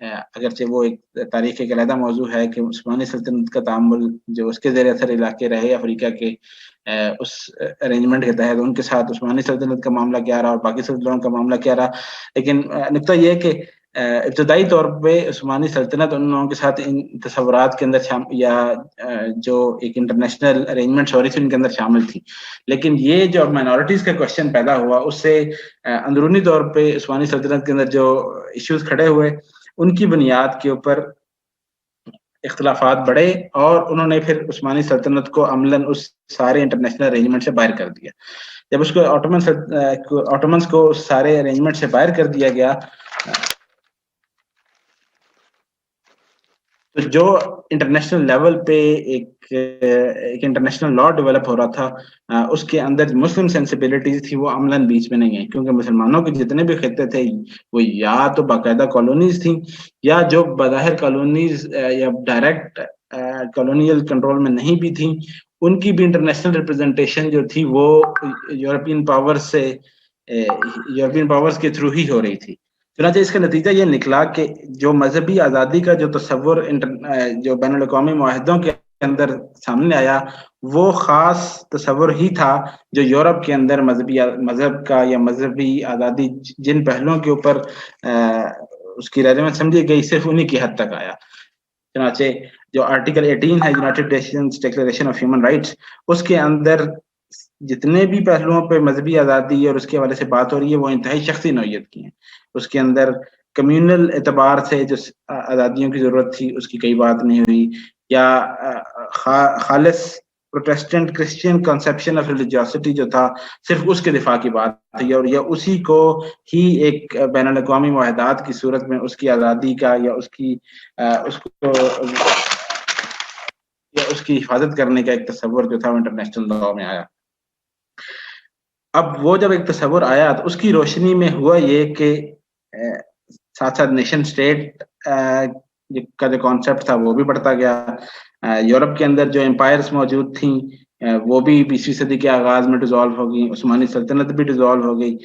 اگرچہ وہ ایک تاریخ ایک علیحدہ موضوع ہے کہ عثمانی سلطنت کا تعامل جو اس کے زیر اثر علاقے رہے افریقہ کے، اس ارینجمنٹ کے تحت ان کے ساتھ عثمانی سلطنت کا معاملہ کیا رہا اور باقی سلطنتوں کا معاملہ کیا رہا. لیکن نقطہ یہ ہے کہ ابتدائی طور پہ عثمانی سلطنت ان لوگوں کے ساتھ ان تصورات کے اندر یا جو ایک انٹرنیشنل ارینجمنٹ ہو رہی تھی ان کے اندر شامل تھی. لیکن یہ جو مائنورٹیز کا کوشچن پیدا ہوا، اس سے اندرونی طور پہ عثمانی سلطنت کے اندر جو ایشوز کھڑے ہوئے ان کی بنیاد کے اوپر اختلافات بڑھے، اور انہوں نے پھر عثمانی سلطنت کو عملاً اس سارے انٹرنیشنل ارینجمنٹ سے باہر کر دیا. جب اس کو آٹومنز کو سارے ارینجمنٹ سے باہر کر دیا گیا، تو جو انٹرنیشنل لیول پہ ایک انٹرنیشنل لا ڈیولپ ہو رہا تھا، اس کے اندر مسلم سینسیبلٹیز تھی وہ عملاً بیچ میں نہیں ہیں، کیونکہ مسلمانوں کے جتنے بھی خطے تھے وہ یا تو باقاعدہ کالونیز تھیں، یا جو بظاہر کالونیز یا ڈائریکٹ کالونیل کنٹرول میں نہیں بھی تھیں، ان کی بھی انٹرنیشنل ریپرزنٹیشن جو تھی وہ یورپین پاورز کے تھرو ہی ہو رہی تھی. چنانچہ اس کا نتیجہ یہ نکلا کہ جو مذہبی آزادی کا جو تصور جو بین الاقوامی معاہدوں کے اندر سامنے آیا، وہ خاص تصور ہی تھا جو یورپ کے اندر مذہب کا یا مذہبی آزادی جن پہلوؤں کے اوپر اس کی رہنمائی سمجھی گئی صرف انہی کی حد تک آیا. چنانچہ جو آرٹیکل 18 ہے United Nations declaration of human rights, اس کے اندر جتنے بھی پہلوؤں پہ مذہبی آزادی اور اس کے حوالے سے بات ہو رہی ہے وہ انتہائی شخصی نوعیت کی ہیں. اس کے اندر کمیونل اعتبار سے جو آزادیوں کی ضرورت تھی اس کی کئی بات نہیں ہوئی، یا خالص Protestant Christian conception of religiosity جو تھا صرف اس کے دفاع کی بات تھی، اور یا اسی کو ہی ایک بین الاقوامی معاہدات کی صورت میں اس کی آزادی کا یا اس کی حفاظت کرنے کا ایک تصور جو تھا وہ انٹرنیشنل لا میں آیا. اب وہ جب ایک تصور آیا تو اس کی روشنی میں ہوا یہ کہ ساتھ ساتھ نیشن اسٹیٹ کا جو کانسیپٹ تھا وہ بھی بڑھتا گیا. یورپ کے اندر جو امپائرز موجود تھیں وہ بھی 20ویں صدی کے آغاز میں ڈیزالو ہو گئی، عثمانی سلطنت بھی ڈیزالو ہو گئی.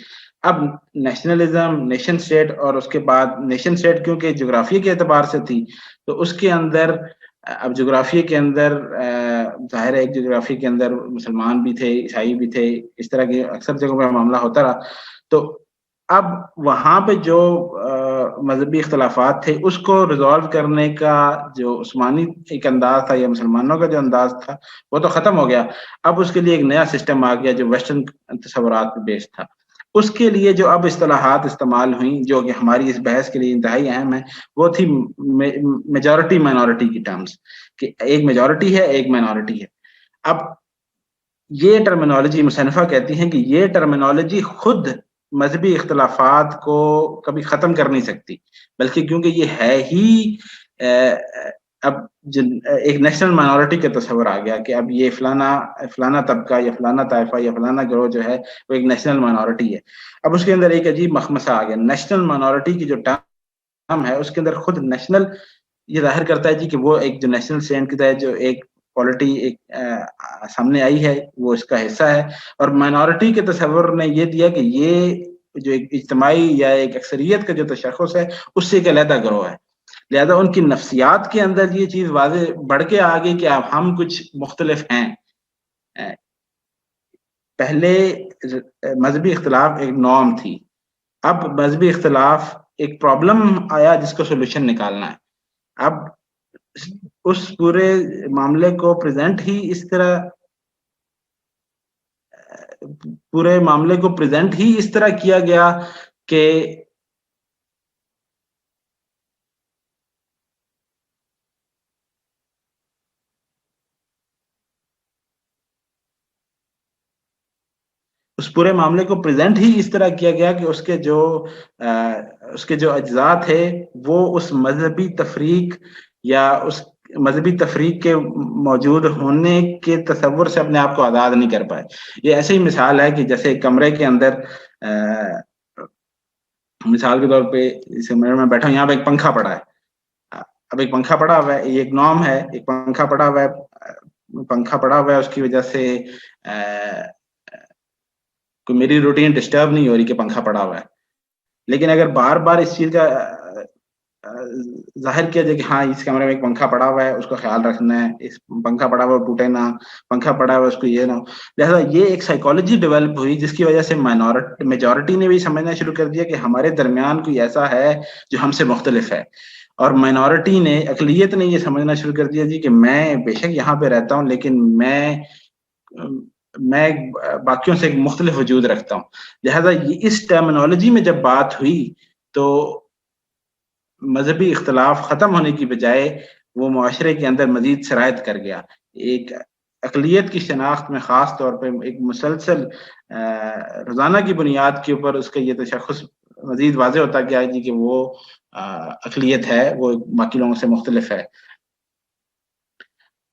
اب نیشنلزم، نیشن اسٹیٹ، اور اس کے بعد نیشن اسٹیٹ کیونکہ جغرافیے کے اعتبار سے تھی تو اس کے اندر اب جغرافیے کے اندر ظاہر ہے ایک جغرافیے کے اندر مسلمان بھی تھے، عیسائی بھی تھے، اس طرح کی اکثر جگہوں پہ معاملہ ہوتا رہا. تو اب وہاں پہ جو مذہبی اختلافات تھے اس کو ریزالو کرنے کا جو عثمانی ایک انداز تھا یا مسلمانوں کا جو انداز تھا وہ تو ختم ہو گیا. اب اس کے لیے ایک نیا سسٹم آ گیا جو ویسٹرن تصورات پہ بیسڈ تھا. اس کے لیے جو اب اصطلاحات استعمال ہوئیں جو کہ ہماری اس بحث کے لیے انتہائی اہم ہے، وہ تھی میجورٹی مائنورٹی کی ٹرمز، کہ ایک میجورٹی ہے ایک مائنورٹی ہے. اب یہ ٹرمینالوجی مصنفہ کہتی ہیں کہ یہ ٹرمینالوجی خود مذہبی اختلافات کو کبھی ختم کر نہیں سکتی، بلکہ کیونکہ یہ ہے ہی اب ایک نیشنل مائنورٹی کا تصور آ گیا کہ اب یہ فلانا طبقہ یا فلانا طائفہ یا فلانا گروہ جو ہے وہ ایک نیشنل مائنورٹی ہے. اب اس کے اندر ایک عجیب مخمصہ آ گیا. نیشنل مائنورٹی کی جو ٹرم ہے اس کے اندر خود نیشنل یہ ظاہر کرتا ہے جی کہ وہ ایک جو نیشنل اسٹینڈ کی تحت جو ایک پالیٹی ایک سامنے آئی ہے وہ اس کا حصہ ہے، اور مائنورٹی کے تصور نے یہ دیا کہ یہ جو ایک اجتماعی یا ایک اکثریت کا جو تشخص ہے اس سے ایک علیحدہ گروہ ہے. لہذا ان کی نفسیات کے اندر یہ چیز واضح بڑھ کے آ گئی کہ اب ہم کچھ مختلف ہیں. پہلے مذہبی اختلاف ایک نارم تھی، اب مذہبی اختلاف ایک پرابلم آیا جس کو سولوشن نکالنا ہے. اب اس پورے معاملے کو پریزنٹ ہی اس طرح کیا گیا کہ اس پورے معاملے کو پریزنٹ ہی اس طرح کیا گیا کہ اس کے جو اجزاء تھے وہ اس مذہبی تفریق یا اس مذہبی تفریق کے موجود ہونے کے تصور سے اپنے آپ کو آزاد نہیں کر پائے. یہ ایسے ہی مثال ہے کہ جیسے کمرے کے اندر مثال کے طور پہ اس کمرے میں بیٹھا ہوں، یہاں پہ ایک پنکھا پڑا ہے. اب ایک پنکھا پڑا ہوا ہے، یہ ایک نارم ہے، ایک پنکھا پڑا ہوا ہے اس کی وجہ سے کوئی میری روٹین ڈسٹرب نہیں ہو رہی کہ پنکھا پڑا ہوا ہے. لیکن اگر بار بار اس چیز کا ظاہر کیا جائے کہ ہاں اس کمرے میں ایک پنکھا پڑا ہوا ہے, اس کا خیال رکھنا ہے, اس پنکھا پڑا ہوا ٹوٹے نہ, پنکھا پڑا ہوا اس کو یہ نہ ہو, لہٰذا یہ ایک سائیکالوجی ڈیولپ ہوئی جس کی وجہ سے میجورٹی نے بھی سمجھنا شروع کر دیا کہ ہمارے درمیان کوئی ایسا ہے جو ہم سے مختلف ہے, اور مائنورٹی نے, اقلیت نے یہ سمجھنا شروع کر دیا جی کہ میں بے شک یہاں پہ رہتا ہوں لیکن میں باقیوں سے ایک مختلف وجود رکھتا ہوں. لہذا اس ٹرمینالوجی میں جب بات ہوئی تو مذہبی اختلاف ختم ہونے کی بجائے وہ معاشرے کے اندر مزید سرایت کر گیا. ایک اقلیت کی شناخت میں خاص طور پہ ایک مسلسل روزانہ کی بنیاد کے اوپر اس کا یہ تشخص مزید واضح ہوتا گیا جی کہ وہ اقلیت ہے, وہ باقی لوگوں سے مختلف ہے.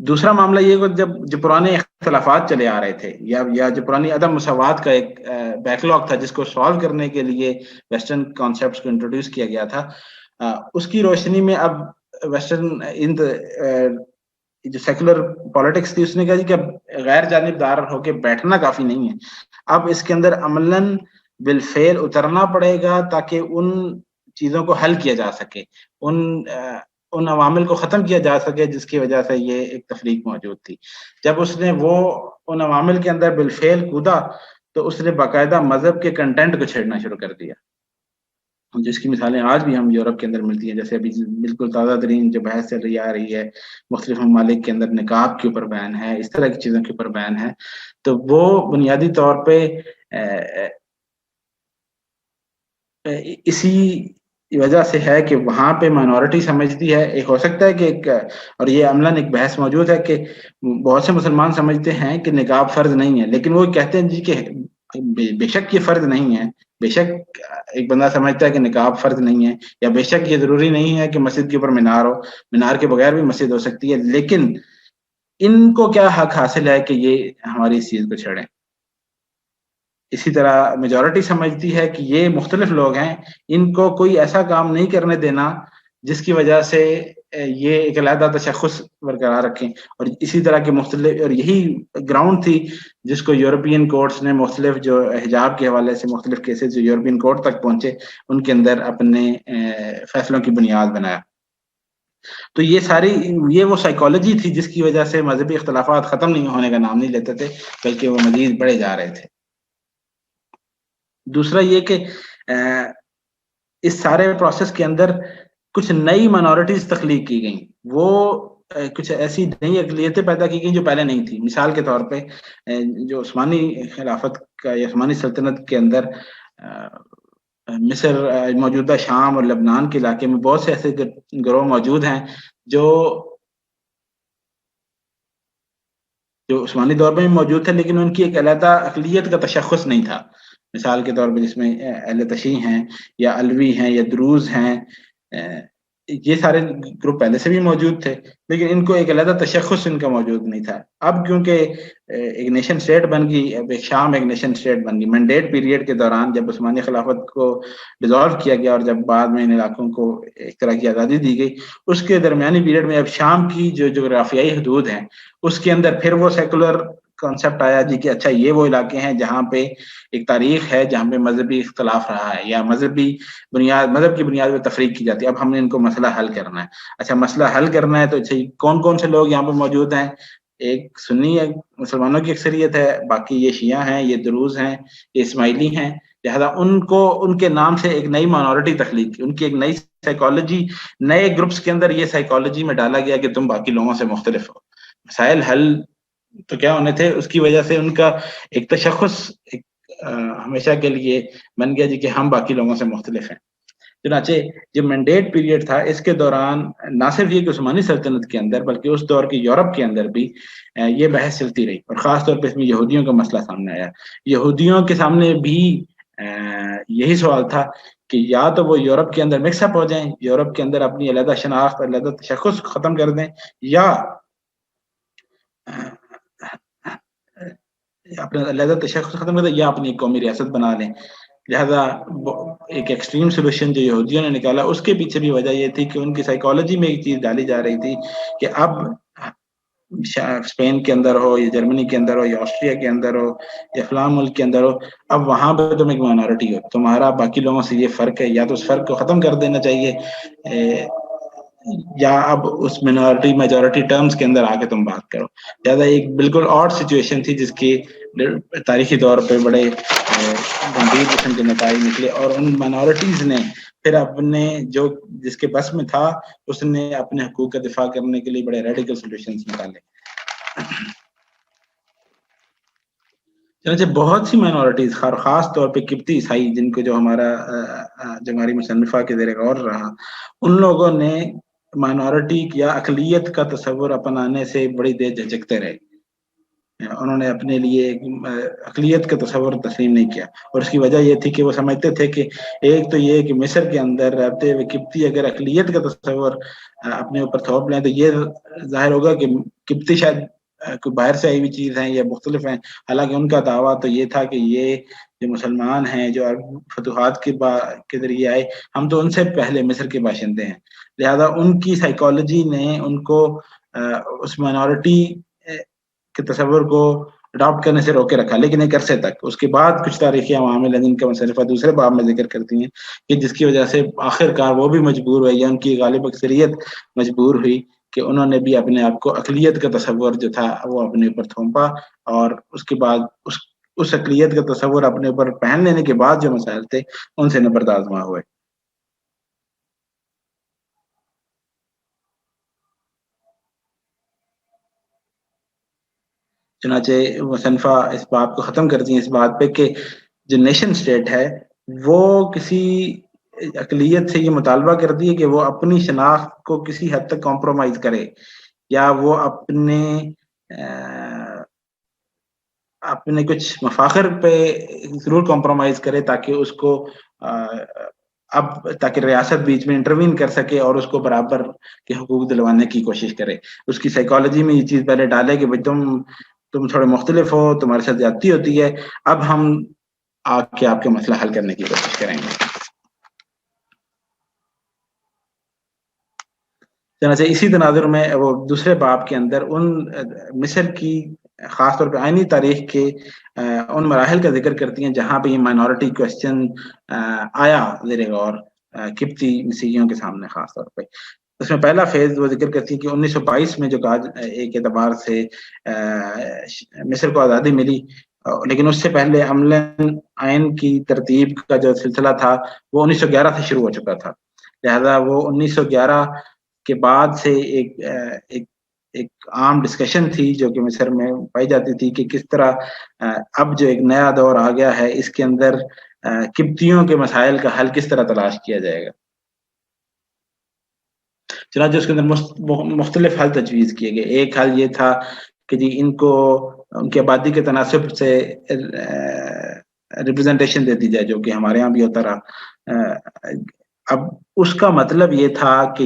دوسرا معاملہ یہ کہ جب جو پرانے اختلافات چلے آ رہے تھے یا جو پرانی عدم مساوات کا ایک بیک لاگ تھا جس کو سالو کرنے کے لیے ویسٹرن کانسیپٹس کو انٹروڈیوس کیا گیا تھا, اس کی روشنی میں اب ویسٹرن جو سیکولر پالیٹکس تھی اس نے کہا جی کہ اب غیر جانبدار ہو کے بیٹھنا کافی نہیں ہے, اب اس کے اندر عملاً بالفعل اترنا پڑے گا تاکہ ان چیزوں کو حل کیا جا سکے, ان عوامل کو ختم کیا جا سکے جس کی وجہ سے یہ ایک تفریق موجود تھی. جب اس نے وہ ان عوامل کے اندر بالفعل کودا تو اس نے باقاعدہ مذہب کے کنٹینٹ کو چھیڑنا شروع کر دیا, جس کی مثالیں آج بھی ہم یورپ کے اندر ملتی ہیں. جیسے ابھی بالکل تازہ ترین جو بحث چل رہی آ رہی ہے, مختلف ممالک کے اندر نقاب کے اوپر بین ہے, اس طرح کی چیزوں کے اوپر بین ہے, تو وہ بنیادی طور پہ اسی وجہ سے ہے کہ وہاں پہ مائنورٹی سمجھتی ہے, ایک ہو سکتا ہے کہ ایک, اور یہ عملاً ایک بحث موجود ہے کہ بہت سے مسلمان سمجھتے ہیں کہ نقاب فرض نہیں ہے, لیکن وہ کہتے ہیں جی کہ بے شک یہ فرض نہیں ہے, بے شک ایک بندہ سمجھتا ہے کہ نقاب فرض نہیں ہے, یا بے شک یہ ضروری نہیں ہے کہ مسجد کے اوپر مینار ہو, مینار کے بغیر بھی مسجد ہو سکتی ہے, لیکن ان کو کیا حق حاصل ہے کہ یہ ہماری اس چیز کو چھیڑیں. اسی طرح میجورٹی سمجھتی ہے کہ یہ مختلف لوگ ہیں, ان کو کوئی ایسا کام نہیں کرنے دینا جس کی وجہ سے یہ ایک علیحدہ تشخص برقرار رکھیں. اور اسی طرح کے مختلف, اور یہی گراؤنڈ تھی جس کو یورپین کورٹس نے مختلف جو حجاب کے حوالے سے مختلف کیسز جو یورپین کورٹ تک پہنچے ان کے اندر اپنے فیصلوں کی بنیاد بنایا. تو یہ وہ سائیکالوجی تھی جس کی وجہ سے مذہبی اختلافات ختم نہیں ہونے کا نام نہیں لیتے تھے, بلکہ وہ مزید بڑھے جا رہے تھے. دوسرا یہ کہ اس سارے پروسیس کے اندر کچھ نئی مائنورٹیز تخلیق کی گئیں, وہ کچھ ایسی نئی اقلیتیں پیدا کی گئیں جو پہلے نہیں تھی. مثال کے طور پہ جو عثمانی خلافت کا یا عثمانی سلطنت کے اندر مصر, موجودہ شام اور لبنان کے علاقے میں بہت سے ایسے گروہ موجود ہیں جو عثمانی دور میں بھی موجود تھے, لیکن ان کی ایک علیحدہ اقلیت کا تشخص نہیں تھا. مثال کے طور پہ جس میں اہل تشیع ہیں یا علوی ہیں یا دروز ہیں, یہ سارے گروپ پہلے سے بھی موجود تھے, لیکن ان کو ایک علیحدہ تشخص ان کا موجود نہیں تھا. اب کیونکہ ایک نیشن اسٹیٹ بن گئی, اب شام ایک نیشن اسٹیٹ بن گئی, مینڈیٹ پیریڈ کے دوران جب عثمانی خلافت کو ڈیزالو کیا گیا اور جب بعد میں ان علاقوں کو ایک طرح کی آزادی دی گئی, اس کے درمیانی پیریڈ میں اب شام کی جو جغرافیائی حدود ہیں اس کے اندر پھر وہ سیکولر کانسیپٹ آیا جی کہ اچھا یہ وہ علاقے ہیں جہاں پہ ایک تاریخ ہے, جہاں پہ مذہبی اختلاف رہا ہے یا مذہب کی بنیاد پہ تفریق کی جاتی ہے. اب ہم نے ان کو مسئلہ حل کرنا ہے. اچھا مسئلہ حل کرنا ہے تو اچھا کون سے لوگ یہاں پہ موجود ہیں؟ ایک سنی مسلمانوں کی اکثریت ہے, باقی یہ شیعہ ہیں, یہ دروز ہیں, یہ اسماعیلی ہیں. لہذا ان کے نام سے ایک نئی مائنورٹی تخلیق کی, ان کی ایک نئی سائیکالوجی, نئے گروپس کے اندر یہ سائیکالوجی میں ڈالا گیا کہ تم باقی لوگوں سے مختلف ہو. مسائل حل تو کیا ہونے تھے, اس کی وجہ سے ان کا ایک تشخص ہمیشہ کے لیے بن گیا جی کہ ہم باقی لوگوں سے مختلف ہیں. چنانچہ جو مینڈیٹ پیریڈ تھا اس کے دوران نہ صرف یہ کہ عثمانی سلطنت کے اندر بلکہ اس دور کے یورپ کے اندر بھی یہ بحث چلتی رہی, اور خاص طور پہ اس میں یہودیوں کا مسئلہ سامنے آیا. یہودیوں کے سامنے بھی یہی سوال تھا کہ یا تو وہ یورپ کے اندر مکس اپ ہو جائیں, یورپ کے اندر اپنی علیحدہ شناخت, علیحدہ تشخص ختم کر دیں, یا اپنا علیحدہ تشخص ختم کر دیں, یا اپنی قومی ریاست بنا لیں. لہذا ایک ایکسٹریم سولوشن جو یہودیوں نے نکالا اس کے پیچھے بھی وجہ یہ تھی کہ ان کی سائیکالوجی میں ایک چیز ڈالی جا رہی تھی کہ اب اسپین کے اندر ہو یا جرمنی کے اندر ہو یا آسٹریا کے اندر ہو یا فلاں ملک کے اندر ہو، اب وہاں پہ تم ایک مائنورٹی ہو، تمہارا باقی لوگوں سے یہ فرق ہے، یا تو اس فرق کو ختم کر دینا چاہیے یا اب اس مائنورٹی میجورٹی ٹرمز کے اندر آ کے تم بات کرو. لہٰذا ایک بالکل آڈ سچویشن تھی جس کی تاریخی طور پہ بڑے گمبھیر قسم کے نتائج نکلے، اور ان مائنورٹیز نے پھر اپنے جو جس کے بس میں تھا اس نے اپنے حقوق کا دفاع کرنے کے لیے بڑے ریڈیکل سولوشنز نکالے. چنانچہ بہت سی مائنورٹیز، خاص طور پہ قبطی عیسائی، جن کو جو ہماری مصنفہ کے زیر غور رہا، ان لوگوں نے مائنورٹی یا اقلیت کا تصور اپنانے سے بڑی دیر جھجکتے رہے. انہوں نے اپنے لیے اقلیت کا تصور تسلیم نہیں کیا، اور اس کی وجہ یہ تھی کہ وہ سمجھتے تھے کہ ایک تو یہ کہ مصر کے اندر رہتے ہوئے قبطی اگر اقلیت کا تصور اپنے اوپر تھوپ لیں تو یہ ظاہر ہوگا کہ قبطی شاید کوئی باہر سے آئی ہوئی چیز ہیں یا مختلف ہیں. حالانکہ ان کا دعویٰ تو یہ تھا کہ یہ جو مسلمان ہیں جو فتوحات کے ذریعے آئے، ہم تو ان سے پہلے مصر کے باشندے ہیں. لہذا ان کی سائیکالوجی نے ان کو اس مائنورٹی کے تصور کو اڈاپٹ کرنے سے روکے رکھا، لیکن ایک عرصے تک. اس کے بعد کچھ تاریخی عوامل ہیں جن کا مصنفہ دوسرے باب میں ذکر کرتی ہیں کہ جس کی وجہ سے آخر کار وہ بھی مجبور ہوئے یا ان کی غالب اکثریت مجبور ہوئی کہ انہوں نے بھی اپنے آپ کو اقلیت کا تصور جو تھا وہ اپنے اوپر تھوپا، اور اس کے بعد اس اقلیت کا تصور اپنے اوپر پہن لینے کے بعد جو مسائل تھے ان سے نبرد آزما ہوئے. چنانچہ مصنفہ اس بات کو ختم کرتی ہیں اس بات پہ کہ جو نیشن سٹیٹ ہے وہ کسی اقلیت سے یہ مطالبہ کرتی ہے کہ وہ اپنی شناخت کو کسی حد تک کمپرومائز کرے، یا وہ اپنے کچھ مفاخر پہ ضرور کمپرومائز کرے تاکہ اس کو تاکہ ریاست بیچ میں انٹروین کر سکے اور اس کو برابر کے حقوق دلوانے کی کوشش کرے. اس کی سائیکالوجی میں یہ چیز پہلے ڈالے کہ بھائی تم تھوڑے مختلف ہو، تمہارے ساتھ زیادتی ہوتی ہے، اب ہم آ کے آپ کے مسئلہ حل کرنے کی کوشش کریں گے. چنانچہ اسی تناظر میں وہ دوسرے باب کے اندر ان مصر کی خاص طور پہ آئینی تاریخ کے ان مراحل کا ذکر کرتی ہیں جہاں پہ یہ مائنورٹی کوسچن آیا زیر غور قبطی مسیحیوں کے سامنے. خاص طور پہ اس میں پہلا فیز وہ ذکر کرتی ہیں کہ 1922 میں جو ایک اعتبار سے مصر کو آزادی ملی، لیکن اس سے پہلے عملاً آئین کی ترتیب کا جو سلسلہ تھا وہ 1911 سے شروع ہو چکا تھا. لہذا وہ 1911 کے بعد سے ایک عام ڈسکشن تھی جو کہ مصر میں پائی جاتی تھی کہ کس طرح اب جو ایک نیا دور آ گیا ہے اس کے اندر قبطیوں کے مسائل کا حل کس طرح تلاش کیا جائے گا. چنانچہ اس کے اندر مختلف حل تجویز کیے گئے. ایک حل یہ تھا کہ جی ان کو ان کی آبادی کے تناسب سے ریپرزنٹیشن دے دی جائے، جو کہ ہمارے یہاں بھی ہوتا رہا. اب اس کا مطلب یہ تھا کہ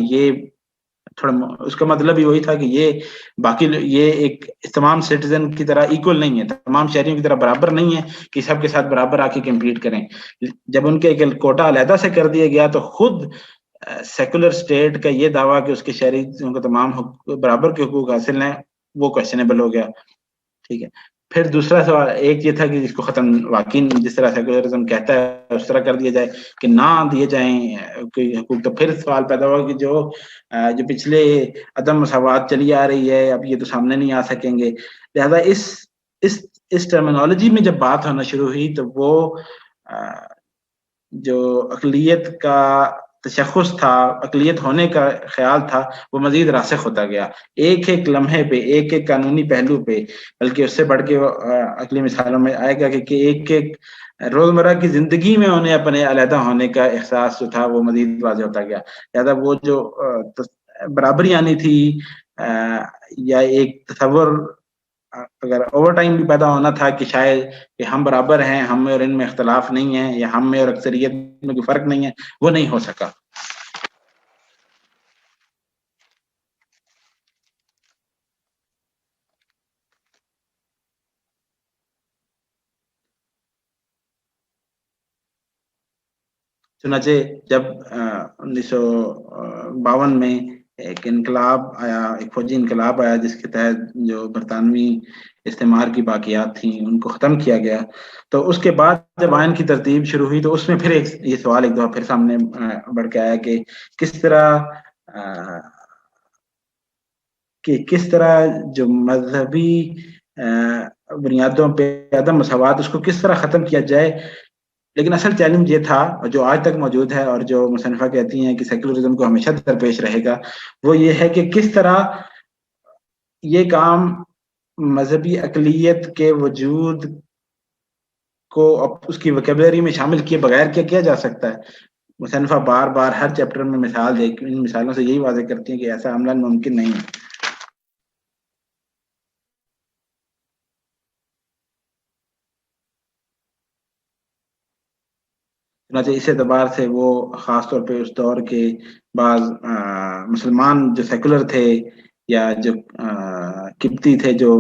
اس کا مطلب ہی وہی تھا کہ یہ ایک تمام سٹیزن کی طرح ایکول نہیں ہے، تمام شہریوں کی طرح برابر نہیں ہے کہ سب کے ساتھ برابر آ کے کمپیٹ کریں. جب ان کے ایک کوٹا علیحدہ سے کر دیا گیا تو خود سیکولر اسٹیٹ کا یہ دعویٰ کہ اس کے شہریوں کو تمام برابر کے حقوق حاصل ہیں وہ کوشچنیبل ہو گیا. ٹھیک ہے. پھر دوسرا سوال ایک یہ تھا کہ جس کو ختم واقعی جس طرح سیکولرزم کہتا ہے اس طرح کر دیا جائے کہ نہ دیے جائیں کوئی حقوق. تو پھر سوال پیدا ہوا کہ جو پچھلے عدم مساوات چلی آ رہی ہے اب یہ تو سامنے نہیں آ سکیں گے. لہذا اس ٹرمینالوجی میں جب بات ہونا شروع ہوئی تو وہ جو اقلیت کا تشخص تھا، اقلیت ہونے کا خیال تھا، وہ مزید راسخ ہوتا گیا ایک ایک لمحے پہ، ایک ایک قانونی پہلو پہ. بلکہ اس سے بڑھ کے اگلی مثالوں میں آئے گا کہ ایک ایک روزمرہ کی زندگی میں انہیں اپنے علیحدہ ہونے کا احساس جو تھا وہ مزید واضح ہوتا گیا. لہٰذا وہ جو برابری آنی تھی یا ایک تصور اگر اوور ٹائم بھی پیدا ہونا تھا کہ شاید کہ ہم برابر ہیں، ہم میں اور ان میں اختلاف نہیں ہے، یا ہم میں اور اکثریت میں کوئی فرق نہیں ہے، وہ نہیں ہو سکا. چنانچہ جب 1952 میں ایک انقلاب آیا، ایک فوجی انقلاب آیا جس کے تحت جو برطانوی استعمار کی باقیات تھیں ان کو ختم کیا گیا. تو اس کے بعد جب آئین کی ترتیب شروع ہوئی تو اس میں پھر یہ سوال ایک دفعہ پھر سامنے بڑھ کے آیا کہ کس طرح جو مذہبی بنیادوں پہ عدم مساوات اس کو کس طرح ختم کیا جائے. لیکن اصل چیلنج یہ تھا جو آج تک موجود ہے اور جو مصنفہ کہتی ہیں کہ سیکولرزم کو ہمیشہ درپیش رہے گا، وہ یہ ہے کہ کس طرح یہ کام مذہبی اقلیت کے وجود کو اس کی ویکیبلری میں شامل کیے بغیر کیا جا سکتا ہے. مصنفہ بار بار ہر چیپٹر میں مثال دے کے ان مثالوں سے یہی واضح کرتی ہیں کہ ایسا عملاً ممکن نہیں ہے. چنانچہ اس اعتبار سے وہ خاص طور پہ اس دور کے بعض مسلمان جو سیکولر تھے یا جو قبطی تھے جو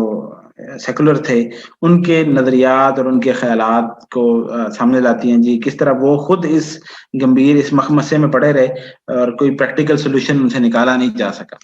سیکولر تھے ان کے نظریات اور ان کے خیالات کو سامنے لاتی ہیں. جی کس طرح وہ خود اس گمبھیر اس مخمسے میں پڑے رہے اور کوئی پریکٹیکل سولوشن ان سے نکالا نہیں جا سکا.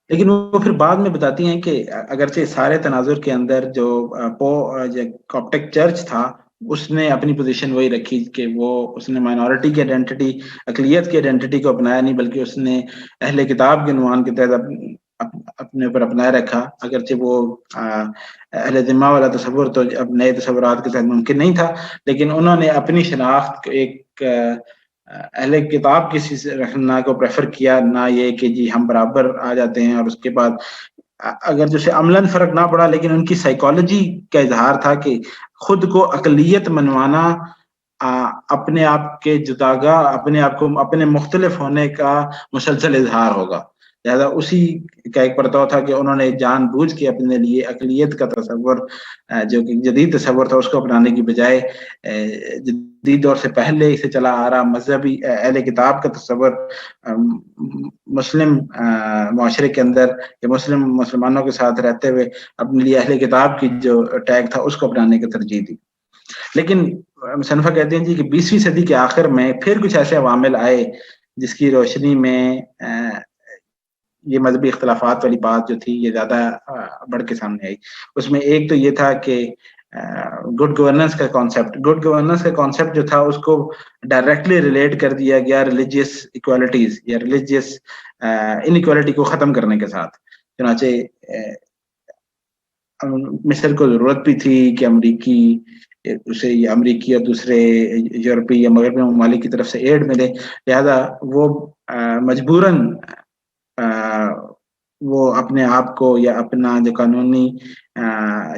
لیکن وہ پھر بعد میں بتاتی ہیں کہ اگرچہ سارے تناظر کے اندر جو کاپٹک چرچ تھا اس نے اپنی پوزیشن وہی رکھی کہ اس نے مائنورٹی کی آئیڈینٹی اقلیت کی آئیڈینٹی کو اپنایا نہیں، بلکہ اس نے اہل کتاب کے عنوان کے تحت اپنے اوپر اپنائے رکھا. اگرچہ وہ اہل ذمہ والا تصور تو اب نئے تصورات کے تحت ممکن نہیں تھا، لیکن انہوں نے اپنی شناخت ایک اہل کتاب کسی رکھنا کو پریفر کیا، نہ یہ کہ جی ہم برابر آ جاتے ہیں. اور اس کے بعد اگر جیسے عملاً فرق نہ پڑا لیکن ان کی سائیکالوجی کا اظہار تھا کہ خود کو اقلیت منوانا اپنے آپ کے جداگاہ اپنے آپ کو اپنے مختلف ہونے کا مسلسل اظہار ہوگا. لہذا اسی کا ایک پرتو تھا کہ انہوں نے جان بوجھ کے اپنے لیے اقلیت کا تصور جو کہ جدید تصور تھا اس کو اپنانے کی بجائے جدید دور سے پہلے اسے چلا آ رہا مذہبی اہل کتاب کا تصور مسلم معاشرے کے اندر یا مسلمانوں کے ساتھ رہتے ہوئے اپنے لیے اہل کتاب کی جو ٹیگ تھا اس کو اپنانے کی ترجیح دی. لیکن مصنفہ کہتے ہیں جی کہ 20ویں صدی کے آخر میں پھر کچھ ایسے عوامل آئے جس کی روشنی میں یہ مذہبی اختلافات والی بات جو تھی یہ زیادہ بڑھ کے سامنے آئی. اس میں ایک تو یہ تھا کہ گڈ گورننس کا کانسیپٹ جو تھا اس کو ڈائریکٹلی ریلیٹ کر دیا گیا ریلیجیس ایکوالٹیز یا ریلیجیس انیکوالٹی کو ختم کرنے کے ساتھ. چنانچہ مصر کو ضرورت بھی تھی کہ امریکی اور دوسرے یورپی یا مغربی ممالک کی طرف سے ایڈ ملے، لہذا وہ مجبوراً وہ اپنے آپ کو یا اپنا جو قانونی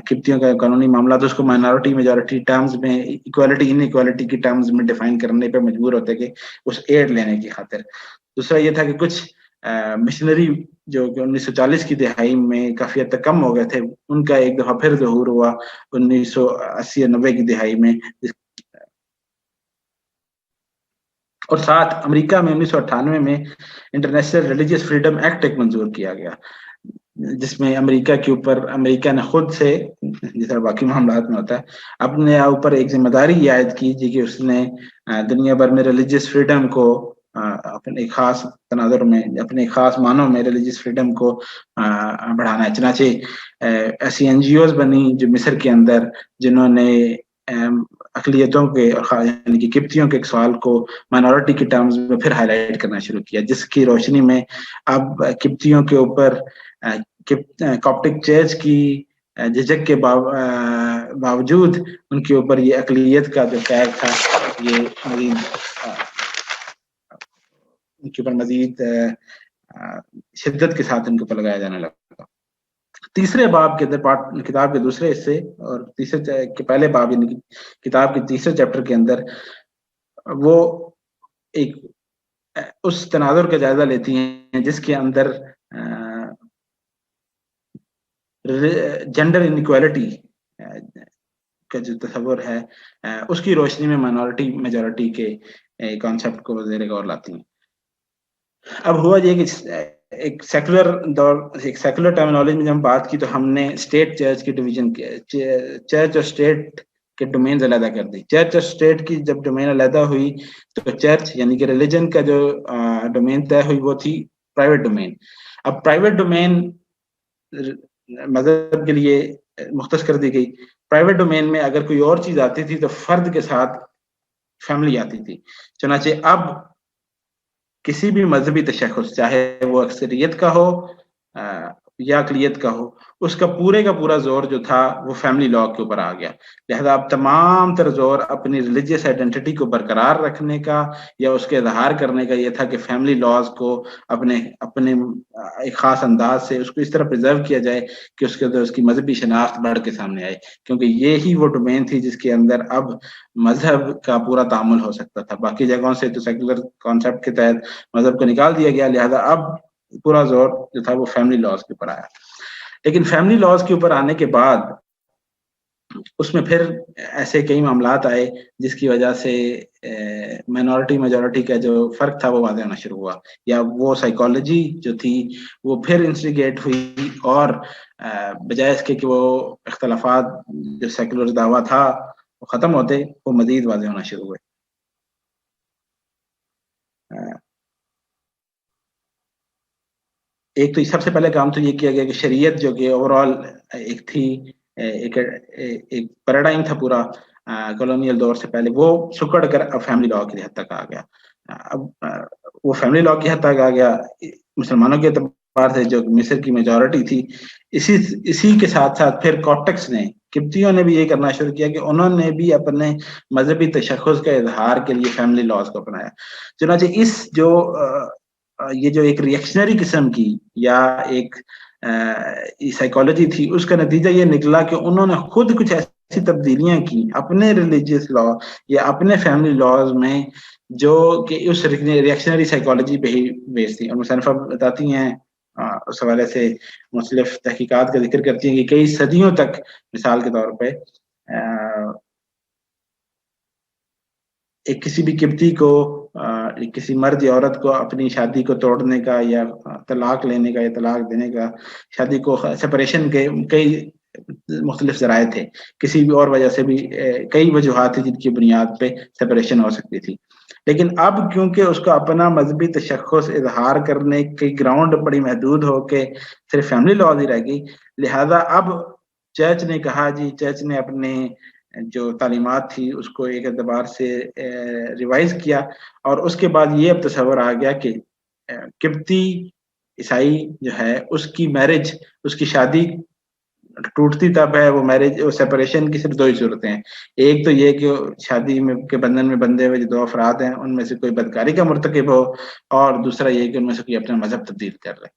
قبطیوں کا قانونی معاملات اس کو مائنورٹی میجورٹی ٹرمز میں ایکوالٹی ان ایکوالٹی کی ٹرمز میں ڈیفائن کرنے پہ مجبور ہوتے کہ اس ایڈ لینے کی خاطر. دوسرا یہ تھا کہ کچھ مشنری جو کہ 1940 کی دہائی میں کافی حد تک کم ہو گئے تھے ان کا ایک دفعہ پھر ظہور ہوا 1980 اور 90 کی دہائی میں. اور ساتھ امریکہ میں 1998 میں انٹرنیشنل ریلیجیس فریڈم ایکٹ ایک منظور کیا گیا جس میں امریکہ کے اوپر امریکہ نے خود سے جس طرح باقی معاملات میں ہوتا ہے اپنے اوپر ایک ذمہ داری یہ عائد کی جی کہ اس نے دنیا بھر میں ریلیجیس فریڈم کو اپنے خاص تناظر میں اپنے خاص معنوں میں ریلیجیس فریڈم کو بڑھانا ہے. چنانچہ ایسی این جی اوز بنی جو مصر کے اندر جنہوں نے اقلیتوں کے یعنی کہ قبطیوں کے ایک سوال کو مائنورٹی کے ٹرمز میں پھر ہائی لائٹ کرنا شروع کیا، جس کی روشنی میں اب قبطیوں کے اوپر کاپٹک چرچ کی جھجک کے باوجود ان کے اوپر یہ اقلیت کا جو ٹیگ تھا یہ ان کے اوپر مزید شدت کے ساتھ ان کے اوپر لگایا جانے لگا. تیسرے باب کے اندر کتاب کے دوسرے حصے اور تیسرے کے پہلے باب یعنی کتاب کے تیسرے چیپٹر کے اندر وہ ایک اس تناظر کا جائزہ لیتی ہیں جس کے اندر جینڈر انیکوالٹی کا جو تصور ہے اس کی روشنی میں مائنورٹی میجورٹی کے کانسیپٹ کو زیر غور لاتی ہیں. اب ہوا یہ کہ ایک سیکولر دور، ایک سیکولر ٹرمینالوجی میں جب ہم بات کی تو ہم نے اسٹیٹ چرچ کی ڈویژن، چرچ اور اسٹیٹ کے ڈومینز علیحدہ کر دی. چرچ اور اسٹیٹ کی جب ڈومین علیحدہ ہوئی تو چرچ یعنی کہ ریلیجن کا جو ڈومین طے ہوئی وہ تھی پرائیویٹ ڈومین. اب پرائیویٹ ڈومین مذہب کے لیے مختص کر دی گئی. پرائیویٹ ڈومین میں اگر کوئی اور چیز آتی تھی تو فرد کے ساتھ فیملی آتی تھی. چنانچہ اب کسی بھی مذہبی تشخص، چاہے وہ اکثریت کا ہو یا اقلیت کا ہو، اس کا پورا زور جو تھا وہ فیملی لا کے اوپر آ گیا. لہذا اب تمام تر زور اپنی ریلیجیس آئیڈینٹی کو برقرار رکھنے کا یا اس کے اظہار کرنے کا یہ تھا کہ فیملی لاز کو اپنے ایک خاص انداز سے اس کو اس طرح پریزرو کیا جائے کہ اس کے اندر اس کی مذہبی شناخت بڑھ کے سامنے آئے، کیونکہ یہی وہ ڈومین تھی جس کے اندر اب مذہب کا پورا تعامل ہو سکتا تھا. باقی جگہوں سے تو سیکولر کانسیپٹ کے تحت مذہب کو نکال دیا گیا، لہذا اب پورا زور جو تھا وہ فیملی لاز کے اوپر آیا. لیکن فیملی لاز کے اوپر آنے کے بعد اس میں پھر ایسے کئی معاملات آئے جس کی وجہ سے مائنورٹی میجورٹی کا جو فرق تھا وہ واضح ہونا شروع ہوا، یا وہ سائیکالوجی جو تھی وہ پھر انسٹیگیٹ ہوئی، اور بجائے اس کے کہ وہ اختلافات جو سیکولر دعویٰ تھا وہ ختم ہوتے، وہ مزید واضح ہونا شروع ہوئے. ایک تو سب سے پہلے کام تو یہ کیا گیا کہ شریعت جو کہ اوور آل ایک تھی، ایک پیراڈائم تھا پورا کالونیل دور سے پہلے، وہ سکڑ کر اب فیملی لا کی حد تک آ گیا. اب وہ فیملی لا کی حد تک آ گیا مسلمانوں کے اعتبار سے جو مصر کی میجورٹی تھی. اسی کے ساتھ ساتھ پھر کاپٹکس نے، قبطیوں نے بھی یہ کرنا شروع کیا کہ انہوں نے بھی اپنے مذہبی تشخص کے اظہار کے لیے فیملی لاز کو اپنایا. چنانچہ یہ جو ایک ریئیکشنری قسم کی یا ایک سائیکالوجی تھی، اس کا نتیجہ یہ نکلا کہ انہوں نے خود کچھ ایسی تبدیلیاں کی اپنے ریلیجیس لا یا اپنے فیملی لاز میں جو کہ اس ریئیکشنری سائیکالوجی پہ ہی بیس تھی. اور مصنفہ بتاتی ہیں اس حوالے سے مختلف تحقیقات کا ذکر کرتی ہیں کہ کئی صدیوں تک، مثال کے طور پہ ایک کسی بھی قبطی کو، کسی مرد یا عورت کو اپنی شادی کو توڑنے کا یا طلاق لینے کا یا طلاق دینے کا، شادی کو سپریشن کے کئی مختلف ذرائع تھے. کسی بھی اور وجہ سے بھی کئی وجوہات تھیں جن کی بنیاد پہ سپریشن ہو سکتی تھی. لیکن اب کیونکہ اس کا اپنا مذہبی تشخص اظہار کرنے کی گراؤنڈ بڑی محدود ہو کے صرف فیملی لاز ہی رہ گئی، لہذا اب چرچ نے کہا جی، چرچ نے اپنے جو تعلیمات تھی اس کو ایک اعتبار سے ریوائز کیا، اور اس کے بعد یہ اب تصور آ گیا کہ قبطی عیسائی جو ہے اس کی میرج، اس کی شادی ٹوٹتی تب ہے، وہ میرج اور سیپریشن کی صرف دو ہی صورتیں ہیں. ایک تو یہ کہ شادی میں کے بندھن میں بندھے ہوئے جو دو افراد ہیں ان میں سے کوئی بدکاری کا مرتکب ہو، اور دوسرا یہ کہ ان میں سے کوئی اپنا مذہب تبدیل کر لے.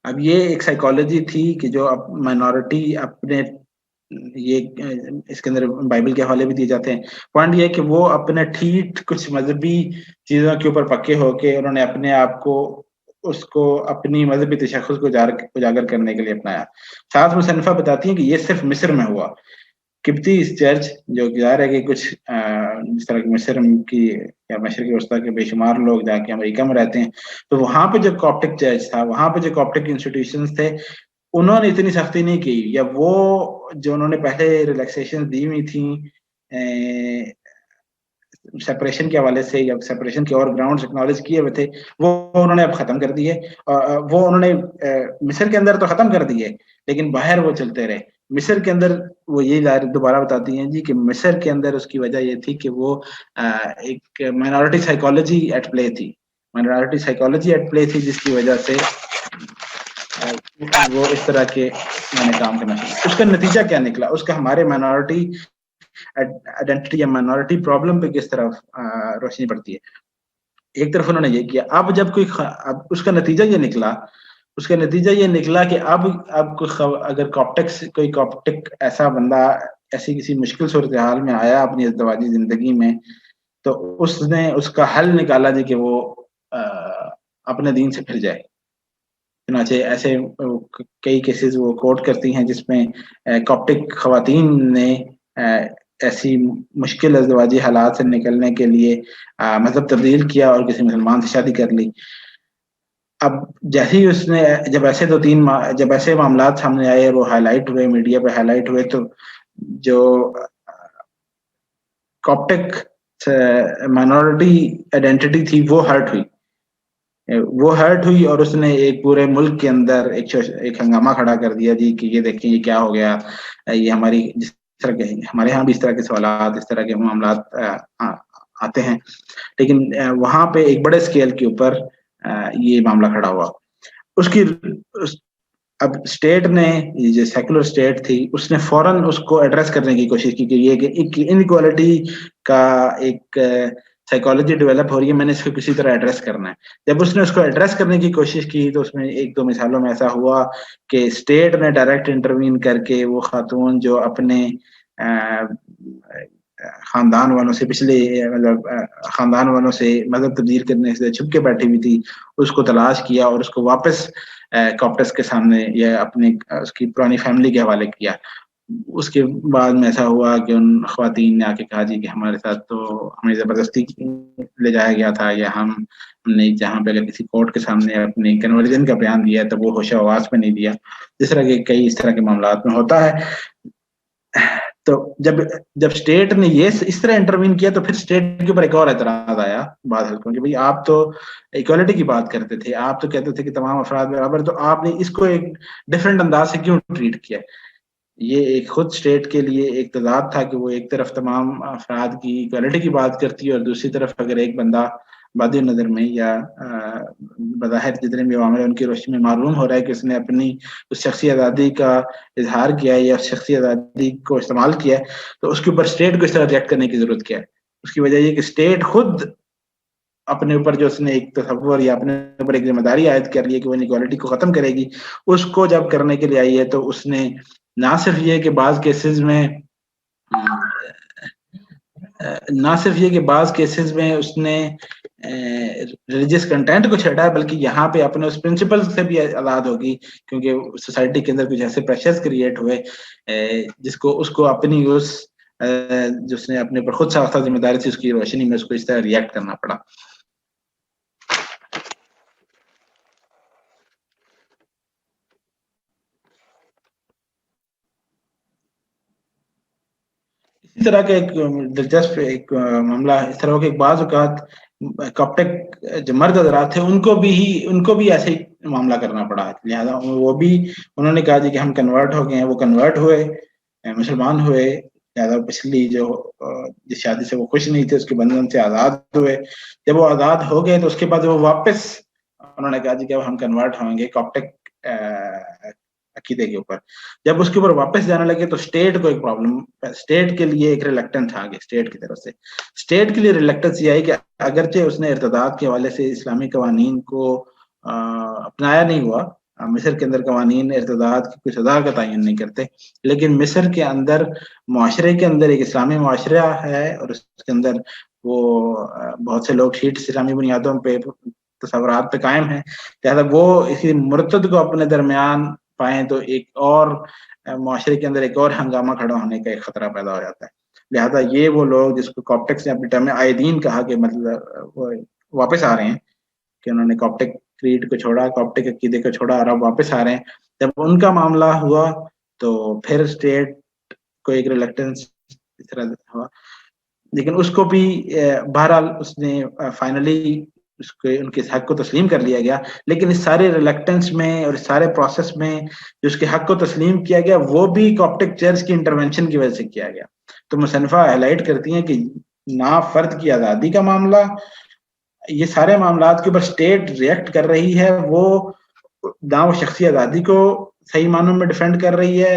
اب یہ ایک سائیکالوجی تھی کہ جو اب مائنورٹی اپنے، یہ اس کے اندر بائبل کے حوالے بھی دیے جاتے ہیں. پوائنٹ یہ کہ وہ اپنے ٹھیٹ کچھ مذہبی چیزوں کے اوپر پکے ہو کے انہوں نے اپنے آپ کو، اس کو اپنی مذہبی تشخص کو اجاگر کرنے کے لیے اپنایا. ساتھ مصنفہ بتاتی ہیں کہ یہ صرف مصر میں ہوا. قبطی چرچ جو ظاہر ہے کہ کچھ جس طرح کہ مصر کی یا مشرقی وسطیٰ کے بے شمار لوگ جا کے امریکہ میں رہتے ہیں، تو وہاں پہ جو کاپٹک چرچ تھا، وہاں پہ جو کاپٹک انسٹیٹیوشنز تھے، انہوں نے اتنی سختی نہیں کی، یا وہ جو انہوں نے پہلے ریلیکسیشن دی ہوئی تھیں سیپریشن کے حوالے سے یا سیپریشن کے اور گراؤنڈز اکنالج کیے ہوئے تھے، وہ انہوں نے اب ختم کر دیے. وہ انہوں نے مصر کے اندر تو ختم کر دیے، لیکن باہر وہ چلتے رہے. مصر کے اندر وہ یہ دوبارہ بتاتی ہیں جی کہ مصر کے اندر اس کی وجہ یہ تھی کہ وہ ایک مائنورٹی سائیکالوجی ایٹ پلے تھی، مائنورٹی سائیکالوجی ایٹ پلے تھی، جس کی وجہ سے وہ اس طرح کے میں نے کام کرنا شروع. اس کا نتیجہ کیا نکلا، اس کا ہمارے مائنورٹی آئیڈینٹی یا مائنورٹی پرابلم پہ کس طرف روشنی پڑتی ہے. ایک طرف انہوں نے یہ کیا، اب جب کوئی اب اس کا نتیجہ یہ نکلا کہ اب اگر کوئی کاپٹک ایسا بندہ ایسی کسی مشکل صورتحال میں آیا اپنی ازدواجی زندگی میں، تو اس نے اس کا حل نکالا جی کہ وہ اپنے دین سے پھر جائے. چنانچہ ایسے کئی کیسز وہ کوٹ کرتی ہیں جس میں کاپٹک خواتین نے ایسی مشکل ازدواجی حالات سے نکلنے کے لیے مذہب تبدیل کیا اور کسی مسلمان سے شادی کر لی. اب جیسے ہی اس نے جب ایسے معاملات سامنے آئے اور وہ ہائی لائٹ ہوئے, میڈیا پہ ہائی لائٹ ہوئے, تو جو کاپٹک مائنورٹی آئیڈینٹی تھی وہ ہرٹ ہوئی اور اس نے ایک پورے ملک کے اندر ایک ہنگامہ کھڑا کر دیا جی کہ یہ دیکھیں یہ کیا ہو گیا, یہ جس طرح کے ہمارے ہاں بھی اس طرح کے سوالات, اس طرح کے معاملات آتے ہیں, لیکن وہاں پہ ایک بڑے اسکیل کے اوپر یہ معاملہ کھڑا ہوا. اب اسٹیٹ نے, جو سیکولر اسٹیٹ تھی, اس نے فوراً اس کو ایڈریس کرنے کی کوشش کی کہ یہ انکوالٹی کا ایک سائیکالوجی ڈیولپ ہو رہی ہے, میں نے اس کو کسی طرح ایڈریس کرنا ہے. جب اس نے اس کو ایڈریس کرنے کی کوشش کی تو اس میں ایک دو مثالوں میں ایسا ہوا کہ اسٹیٹ نے ڈائریکٹ انٹروین کر کے وہ خاتون جو اپنے خاندان والوں سے خاندان والوں سے مذہب تبدیل کرنے سے چھپ کے بیٹھی ہوئی تھی, اس کو تلاش کیا اور اس کو واپس کاپٹس کے سامنے یا اس کی پرانی فیملی کے حوالے کیا. اس کے بعد میں ایسا ہوا کہ ان خواتین نے آ کے کہا جی کہ ہمارے ساتھ تو ہمیں زبردستی لے جایا گیا تھا, یا ہم نے جہاں پہ اگر کسی کورٹ کے سامنے اپنی کنورژن کا بیان دیا تو وہ ہوش و حواس میں نہیں دیا, جس طرح کے کئی اس طرح کے معاملات میں ہوتا ہے. تو جب اسٹیٹ نے اس طرح انٹروین کیا تو پھر اسٹیٹ کے اوپر ایک اور اعتراض آیا بعض حلقوں کہ بھئی آپ تو ایکوالٹی کی بات کرتے تھے, آپ تو کہتے تھے کہ تمام افراد برابر, تو آپ نے اس کو ایک ڈفرینٹ انداز سے کیوں ٹریٹ کیا. یہ ایک خود اسٹیٹ کے لیے ایک تضاد تھا کہ وہ ایک طرف تمام افراد کی ایکوالٹی کی بات کرتی ہے اور دوسری طرف اگر ایک بندہ بادی نظر میں یا بظاہر جتنے بھی عوامل ان کی روشنی میں معلوم ہو رہا ہے کہ اس نے اپنی اس شخصی آزادی کا اظہار کیا ہے یا اس شخصی آزادی کو استعمال کیا ہے, تو اس کے اوپر اسٹیٹ کو اس طرح ریئیکٹ کرنے کی ضرورت کیا ہے. اس کی وجہ یہ کہ اسٹیٹ خود اپنے اوپر جو اس نے ایک تصور یا اپنے اوپر ایک ذمہ داری عائد کر لی ہے کہ وہ انیکوالٹی کو ختم کرے گی, اس کو جب کرنے کے لیے آئی ہے تو اس نے نہ صرف یہ کہ بعض کیسز میں اس نے ریلیجیس کنٹینٹ کو چھیڑا ہے, بلکہ یہاں پہ اپنے اس پرنسپل سے بھی آزاد ہوگی, کیونکہ سوسائٹی کے اندر کچھ ایسے پریشرز کریٹ ہوئے اس کو اپنی جس نے اپنے اوپر خود ساختہ ذمہ داری تھی اس کی روشنی میں اس کو اس طرح ریئیکٹ کرنا پڑا. اسی طرح کا ایک دلچسپ ایک معاملہ اس طرح کہ بعض اوقات کاپٹک جو مرد حضرات تھے ان کو بھی ایسے ہی معاملہ کرنا پڑا, لہٰذا وہ بھی انہوں نے کہا جی کہ ہم کنورٹ ہو گئے ہیں, وہ کنورٹ ہوئے, مسلمان ہوئے, لہٰذا پچھلی جس شادی سے وہ خوش نہیں تھے اس کے بندھن سے آزاد ہوئے. جب وہ آزاد ہو گئے تو اس کے بعد وہ واپس انہوں نے کہا جی کہ اب ہم کنورٹ ہوں گے کاپٹک عقیدے کے اوپر. جب اس کے اوپر واپس جانے لگے تو اسٹیٹ کو ایک پرابلم, اسٹیٹ کے لیے ایک ریلیکٹنس آ گئی. اسٹیٹ کی طرف سے اسٹیٹ کے لیے ریلیکٹنس یہ آئی کہ اگرچہ اس نے ارتداد کے حوالے سے اسلامی قوانین کو اپنایا نہیں ہوا, مصر کے اندر قوانین ارتداد کی کوئی سزا کا تعین نہیں کرتے, لیکن مصر کے اندر معاشرے کے اندر ایک اسلامی معاشرہ ہے اور اس کے اندر وہ بہت سے لوگ شیٹ اسلامی بنیادوں پہ تصورات پہ قائم ہیں, لہٰذا وہ اسی مرتد کو اپنے درمیان پائیں تو ایک اور معاشرے کے اندر ایک اور ہنگامہ کھڑا ہونے کا ایک خطرہ پیدا ہو جاتا ہے. لہٰذا یہ وہ لوگ جس کو کاپٹکس نے اپنے ٹائم میں عائدین کہا کہ مطلب وہ واپس آ رہے ہیں کہ انہوں نے کاپٹک کریڈ کو چھوڑا, کاپٹک عقیدے کو چھوڑا اور اب واپس آ رہے ہیں, جب ان کا معاملہ ہوا تو پھر اسٹیٹ کو ایک ریلیکٹنس اس طرح ہوا, لیکن اس کو بھی بہرحال اس نے فائنلی اس کو ان کے حق کو تسلیم کر لیا گیا. لیکن اس سارے ریلیکٹنس میں اور اس سارے پروسیس میں جو اس کے حق کو تسلیم کیا گیا وہ بھی کاپٹک چرچ کی انٹرونشن کی وجہ سے کیا گیا. تو مصنفہ ہائی لائٹ کرتی ہیں کہ نہ فرد کی آزادی کا معاملہ, یہ سارے معاملات کے اوپر اسٹیٹ ریئیکٹ کر رہی ہے, وہ نہ وہ شخصی آزادی کو صحیح معنوں میں ڈیفینڈ کر رہی ہے,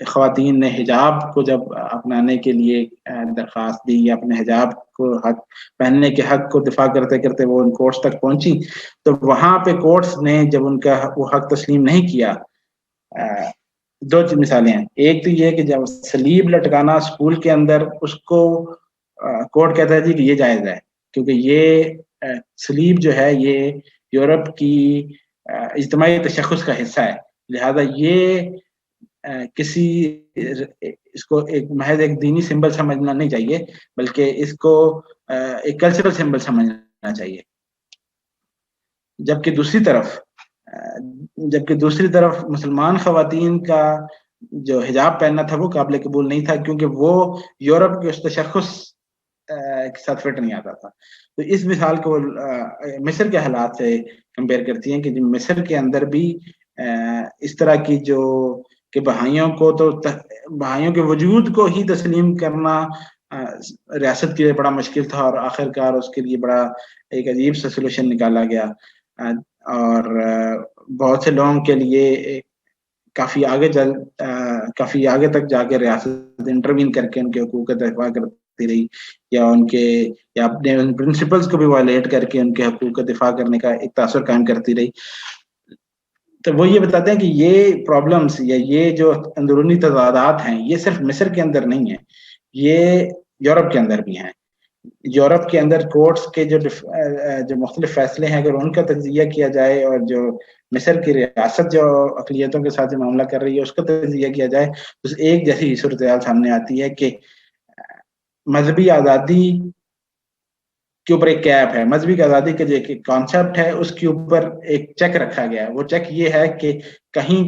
خواتین نے حجاب کو جب اپنانے کے لیے درخواست دی یا اپنے حجاب کو حق پہننے کے حق کو دفاع کرتے کرتے وہ ان کورٹس تک پہنچی، تو وہاں پہ کورٹس نے جب ان کا وہ حق تسلیم نہیں کیا، دو مثالیں ہیں. ایک تو یہ کہ جب سلیب لٹکانا اسکول کے اندر، اس کو کورٹ کہتا ہے جی کہ یہ جائز ہے، کیونکہ یہ سلیب جو ہے یہ یورپ کی اجتماعی تشخص کا حصہ ہے، لہذا یہ کسی اس کو ایک محض ایک دینی سمبل سمجھنا نہیں چاہیے، بلکہ اس کو ایک کلچرل سمبل سمجھنا چاہیے. جبکہ دوسری طرف مسلمان خواتین کا جو حجاب پہننا تھا وہ قابل قبول نہیں تھا، کیونکہ وہ یورپ کے اس تشخص کے ساتھ فٹ نہیں آتا تھا. تو اس مثال کو مصر کے حالات سے کمپیئر کرتی ہیں کہ مصر کے اندر بھی اس طرح کی جو کہ بہائیوں کے وجود کو ہی تسلیم کرنا ریاست کے لیے بڑا مشکل تھا، اور آخرکار اس کے لیے بڑا ایک عجیب سا سولوشن نکالا گیا، اور بہت سے لوگوں کے لیے کافی آگے تک جا کے ریاست انٹروین کر کے ان کے حقوق کا دفاع کرتی رہی، یا اپنے پرنسپلز کو بھی وائلیٹ کر کے ان کے حقوق کا دفاع کرنے کا ایک تاثر قائم کرتی رہی. تو وہ یہ بتاتے ہیں کہ یہ پرابلمز یا یہ جو اندرونی تضادات ہیں یہ صرف مصر کے اندر نہیں ہیں، یہ یورپ کے اندر بھی ہیں. یورپ کے اندر کورٹس کے جو مختلف فیصلے ہیں، اگر ان کا تجزیہ کیا جائے، اور جو مصر کی ریاست جو اقلیتوں کے ساتھ معاملہ کر رہی ہے اس کا تجزیہ کیا جائے، تو ایک جیسی صورتحال سامنے آتی ہے کہ مذہبی آزادی کے اوپر ایک کیپ ہے. مذہبی آزادی کا جو ایک کانسیپٹ ہے اس کے اوپر ایک چیک رکھا گیا ہے. وہ چیک یہ ہے کہ کہیں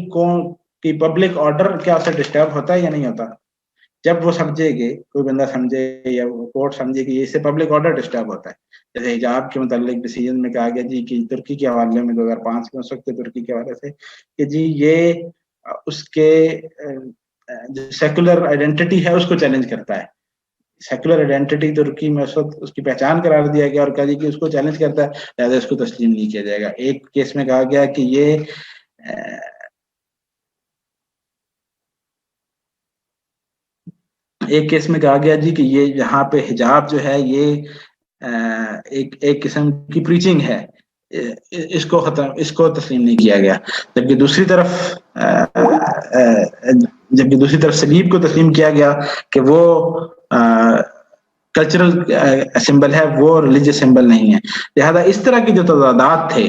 کی پبلک آرڈر کیا اسے ڈسٹرب ہوتا ہے یا نہیں ہوتا. جب وہ سمجھے گے، کوئی بندہ سمجھے یا کورٹ سمجھے کہ اس سے پبلک آرڈر ڈسٹرب ہوتا ہے، جیسے حجاب کے متعلق ڈیسیجن میں کہا گیا جی کہ ترکی کے حوالے میں 2005 میں اس وقت ترکی کے حوالے سے کہ جی یہ اس کے جو سیکولر آئیڈینٹی ہے اس کو چیلنج کرتا ہے. سیکولر آئیڈینٹی ترکی میں اس وقت اس کی پہچان قرار دیا گیا اور کہا جی کہ اس کو چیلنج کرتا ہے، لہٰذا اس کو تسلیم نہیں کیا جائے گا. ایک کیس میں کہا گیا کہ جی کہ یہ یہاں پہ حجاب جو ہے یہ ایک قسم کی پریچنگ ہے، اس کو تسلیم نہیں کیا گیا. جبکہ دوسری طرف سلیب کو تسلیم کیا گیا کہ وہ کلچرل سمبل ہے، وہ ریلیجیس سمبل نہیں ہے. لہذا اس طرح کے جو تضادات تھے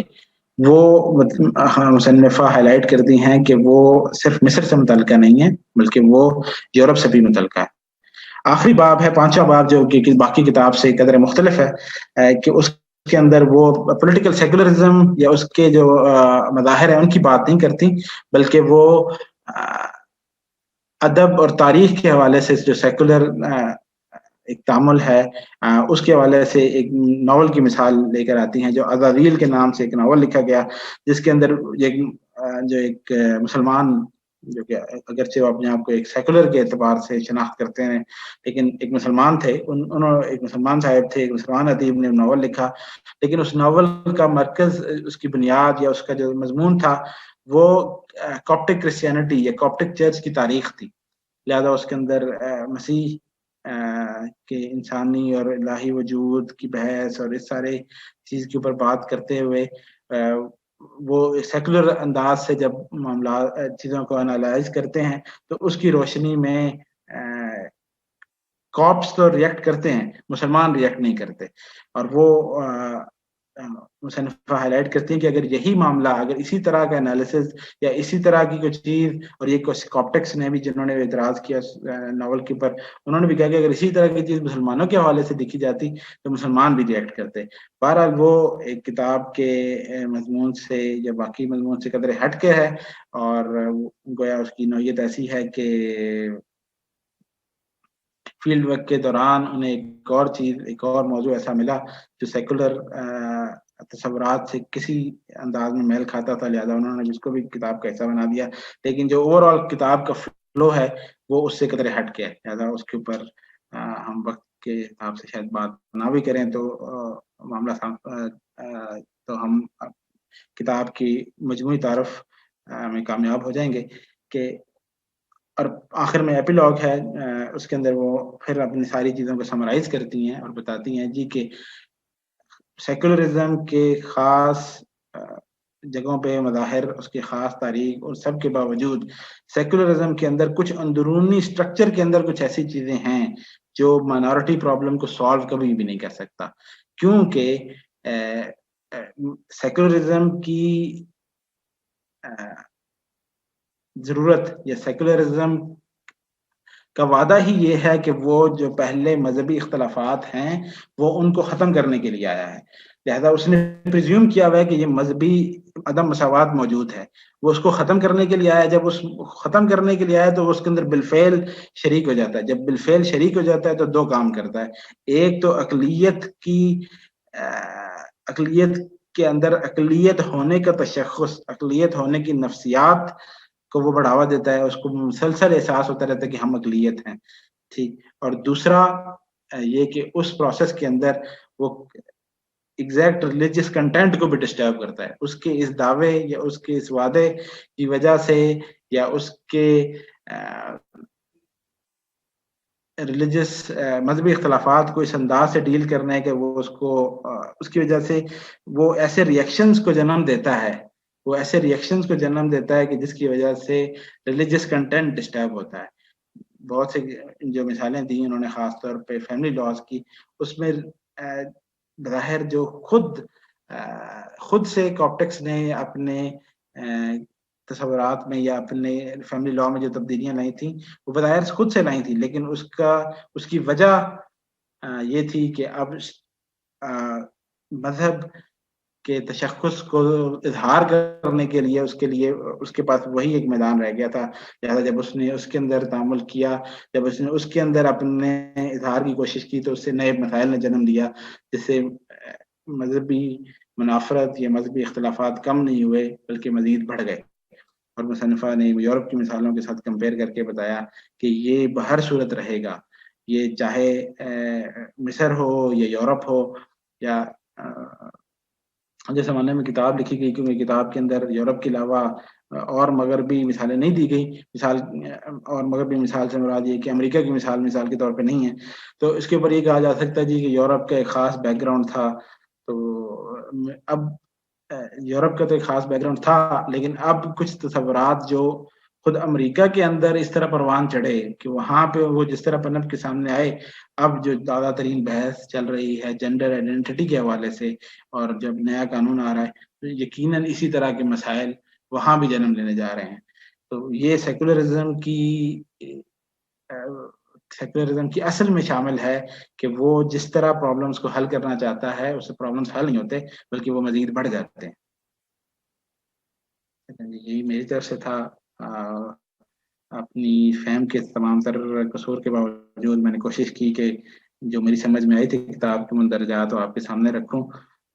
وہ مصنفہ ہائی لائٹ کرتی ہیں کہ وہ صرف مصر سے متعلقہ نہیں ہے، بلکہ وہ یورپ سے بھی متعلقہ ہے. آخری باب ہے 5واں باب، جو کہ باقی کتاب سے قدر مختلف ہے، کہ اس کے اندر وہ پولیٹیکل سیکولرزم یا اس کے جو مظاہر ہیں ان کی بات نہیں کرتی، بلکہ وہ ادب اور تاریخ کے حوالے سے جو سیکولر ایک تعامل ہے اس کے حوالے سے ایک ناول کی مثال لے کر آتی ہیں، جو عزازیل کے نام سے ایک ناول لکھا گیا، جس کے اندر جو ایک مسلمان، جو کہ اگرچہ وہ اپنے آپ کو ایک سیکولر کے اعتبار سے شناخت کرتے ہیں، لیکن ایک مسلمان تھے، ایک مسلمان صاحب تھے، ایک مسلمان ادیب نے ناول لکھا، لیکن اس ناول کا مرکز، اس کی بنیاد یا اس کا جو مضمون تھا وہ کاپٹک کرسچینٹی یا کاپٹک چرچ کی تاریخ تھی. لہذا اس کے اندر مسیح کہ انسانی اور الہی وجود کی بحث اور اس سارے چیز کے اوپر بات کرتے ہوئے وہ سیکولر انداز سے جب معاملات چیزوں کو انالائز کرتے ہیں تو اس کی روشنی میں کاپس تو ریئیکٹ کرتے ہیں، مسلمان ریئیکٹ نہیں کرتے. اور وہ مصنفہ ہائی لائٹ کرتی ہیں کہ اگر یہی معاملہ، اگر اسی طرح کا انالیسز یا اسی طرح کی کوئی چیز، اور یہ کاپٹکس نے بھی جنہوں نے اعتراض کیا ناول کے اوپر، انہوں نے بھی کہا کہ اگر اسی طرح کی چیز مسلمانوں کے حوالے سے دیکھی جاتی تو مسلمان بھی ریئیکٹ کرتے. بہرحال وہ ایک کتاب کے مضمون سے یا باقی مضمون سے قدرے ہٹ کے ہے، اور گویا اس کی نوعیت ایسی ہے کہ فیلڈ ورک کے دوران انہیں ایک اور موضوع ایسا ملا جو سیکولر تصورات سے کسی انداز میں میل کھاتا تھا، لہذا انہوں نے جس کو بھی کتاب کا حصہ بنا دیا، لیکن جو اوور آل کتاب کا فلو ہے وہ اس سے قدرے ہٹ کے ہے. لہذا اس کے اوپر ہم وقت کے حساب سے شاید بات نہ بھی کریں تو معاملہ تو ہم کتاب کی مجموعی تعارف میں کامیاب ہو جائیں گے کہ اور آخر میں ایپیلوگ ہے، اس کے اندر وہ پھر اپنی ساری چیزوں کو سمرائز کرتی ہیں اور بتاتی ہیں جی کہ سیکولرزم کے خاص جگہوں پہ مظاہر، اس کی خاص تاریخ اور سب کے باوجود سیکولرزم کے اندر کچھ اندرونی سٹرکچر کے اندر کچھ ایسی چیزیں ہیں جو مائنورٹی پرابلم کو سالو کبھی بھی نہیں کر سکتا، کیونکہ سیکولرزم کی ضرورت یا سیکولرزم کا وعدہ ہی یہ ہے کہ وہ جو پہلے مذہبی اختلافات ہیں وہ ان کو ختم کرنے کے لیے آیا ہے، لہذا اس نے پریزیوم کیا ہوا ہے کہ یہ مذہبی عدم مساوات موجود ہے، وہ اس کو ختم کرنے کے لیے آیا، جب اس ختم کرنے کے لیے آیا تو اس کے اندر بالفعل شریک ہو جاتا ہے، جب بالفعل شریک ہو جاتا ہے تو دو کام کرتا ہے، ایک تو اقلیت کے اندر اقلیت ہونے کا تشخص، اقلیت ہونے کی نفسیات کو وہ بڑھاوا دیتا ہے، اس کو مسلسل احساس ہوتا رہتا ہے کہ ہم اقلیت ہیں، ٹھیک، اور دوسرا یہ کہ اس پروسیس کے اندر وہ ایگزیکٹ ریلیجیس کنٹینٹ کو بھی ڈسٹرب کرتا ہے، اس کے اس دعوے یا اس کے اس وعدے کی وجہ سے یا اس کے ریلیجیس مذہبی اختلافات کو اس انداز سے ڈیل کرنا ہے کہ وہ اس کو اس کی وجہ سے وہ ایسے ریئیکشنز کو جنم دیتا ہے، وہ ایسے ریئیکشنز کو جنم دیتا ہے کہ جس کی وجہ سے ریلیجیس کنٹینٹ ڈسٹرب ہوتا ہے۔ بہت سے جو مثالیں دی انہوں نے خاص طور پہ فیملی لاز کی، اس میں بظاہر جو خود سے کاپٹکس نے اپنے تصورات میں یا اپنے فیملی لا میں جو تبدیلیاں لائی تھیں وہ بظاہر خود سے لائی تھیں، لیکن اس کی وجہ یہ تھی کہ اب مذہب کے تشخص کو اظہار کرنے کے لیے اس کے پاس وہی ایک میدان رہ گیا تھا، لہذا جب اس نے اس کے اندر تعامل کیا، جب اس نے اس کے اندر اپنے اظہار کی کوشش کی تو اس سے نئے مسائل نے جنم دیا، جس سے مذہبی منافرت یا مذہبی اختلافات کم نہیں ہوئے بلکہ مزید بڑھ گئے۔ اور مصنفہ نے یورپ کی مثالوں کے ساتھ کمپیئر کر کے بتایا کہ یہ بہر صورت رہے گا، یہ چاہے مصر ہو یا یورپ ہو یا جس زمانے میں کتاب لکھی گئی، کیونکہ کتاب کے اندر یورپ کے علاوہ اور مغربی مثالیں نہیں دی گئی، اور مغربی مثال سے مراد یہ کہ امریکہ کی مثال کے طور پہ نہیں ہے، تو اس کے اوپر یہ کہا جا سکتا ہے جی کہ یورپ کا ایک خاص بیک گراؤنڈ تھا، تو اب یورپ کا تو ایک خاص بیک گراؤنڈ تھا، لیکن اب کچھ تصورات جو خود امریکہ کے اندر اس طرح پروان چڑھے کہ وہاں پہ وہ جس طرح پنپ کے سامنے آئے، اب جو زیادہ ترین بحث چل رہی ہے جینڈر آئیڈینٹی کے حوالے سے، اور جب نیا قانون آ رہا ہے تو یقیناً اسی طرح کے مسائل وہاں بھی جنم لینے جا رہے ہیں۔ تو یہ سیکولرزم کی اصل میں شامل ہے کہ وہ جس طرح پرابلمز کو حل کرنا چاہتا ہے اس سے پرابلمز حل نہیں ہوتے بلکہ وہ مزید بڑھ جاتے ہیں۔ یہی میری طرف سے تھا، اپنی فہم کے تمام تر قصور کے باوجود میں نے کوشش کی کہ جو میری سمجھ میں آئی تھی کتاب کے مندرجات وہ آپ کے سامنے رکھوں،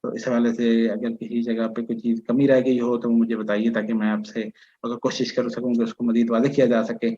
تو اس حوالے سے اگر کسی جگہ پہ کوئی چیز کمی رہ گئی ہو تو مجھے بتائیے تاکہ میں آپ سے اگر کوشش کر سکوں کہ اس کو مزید واضح کیا جا سکے۔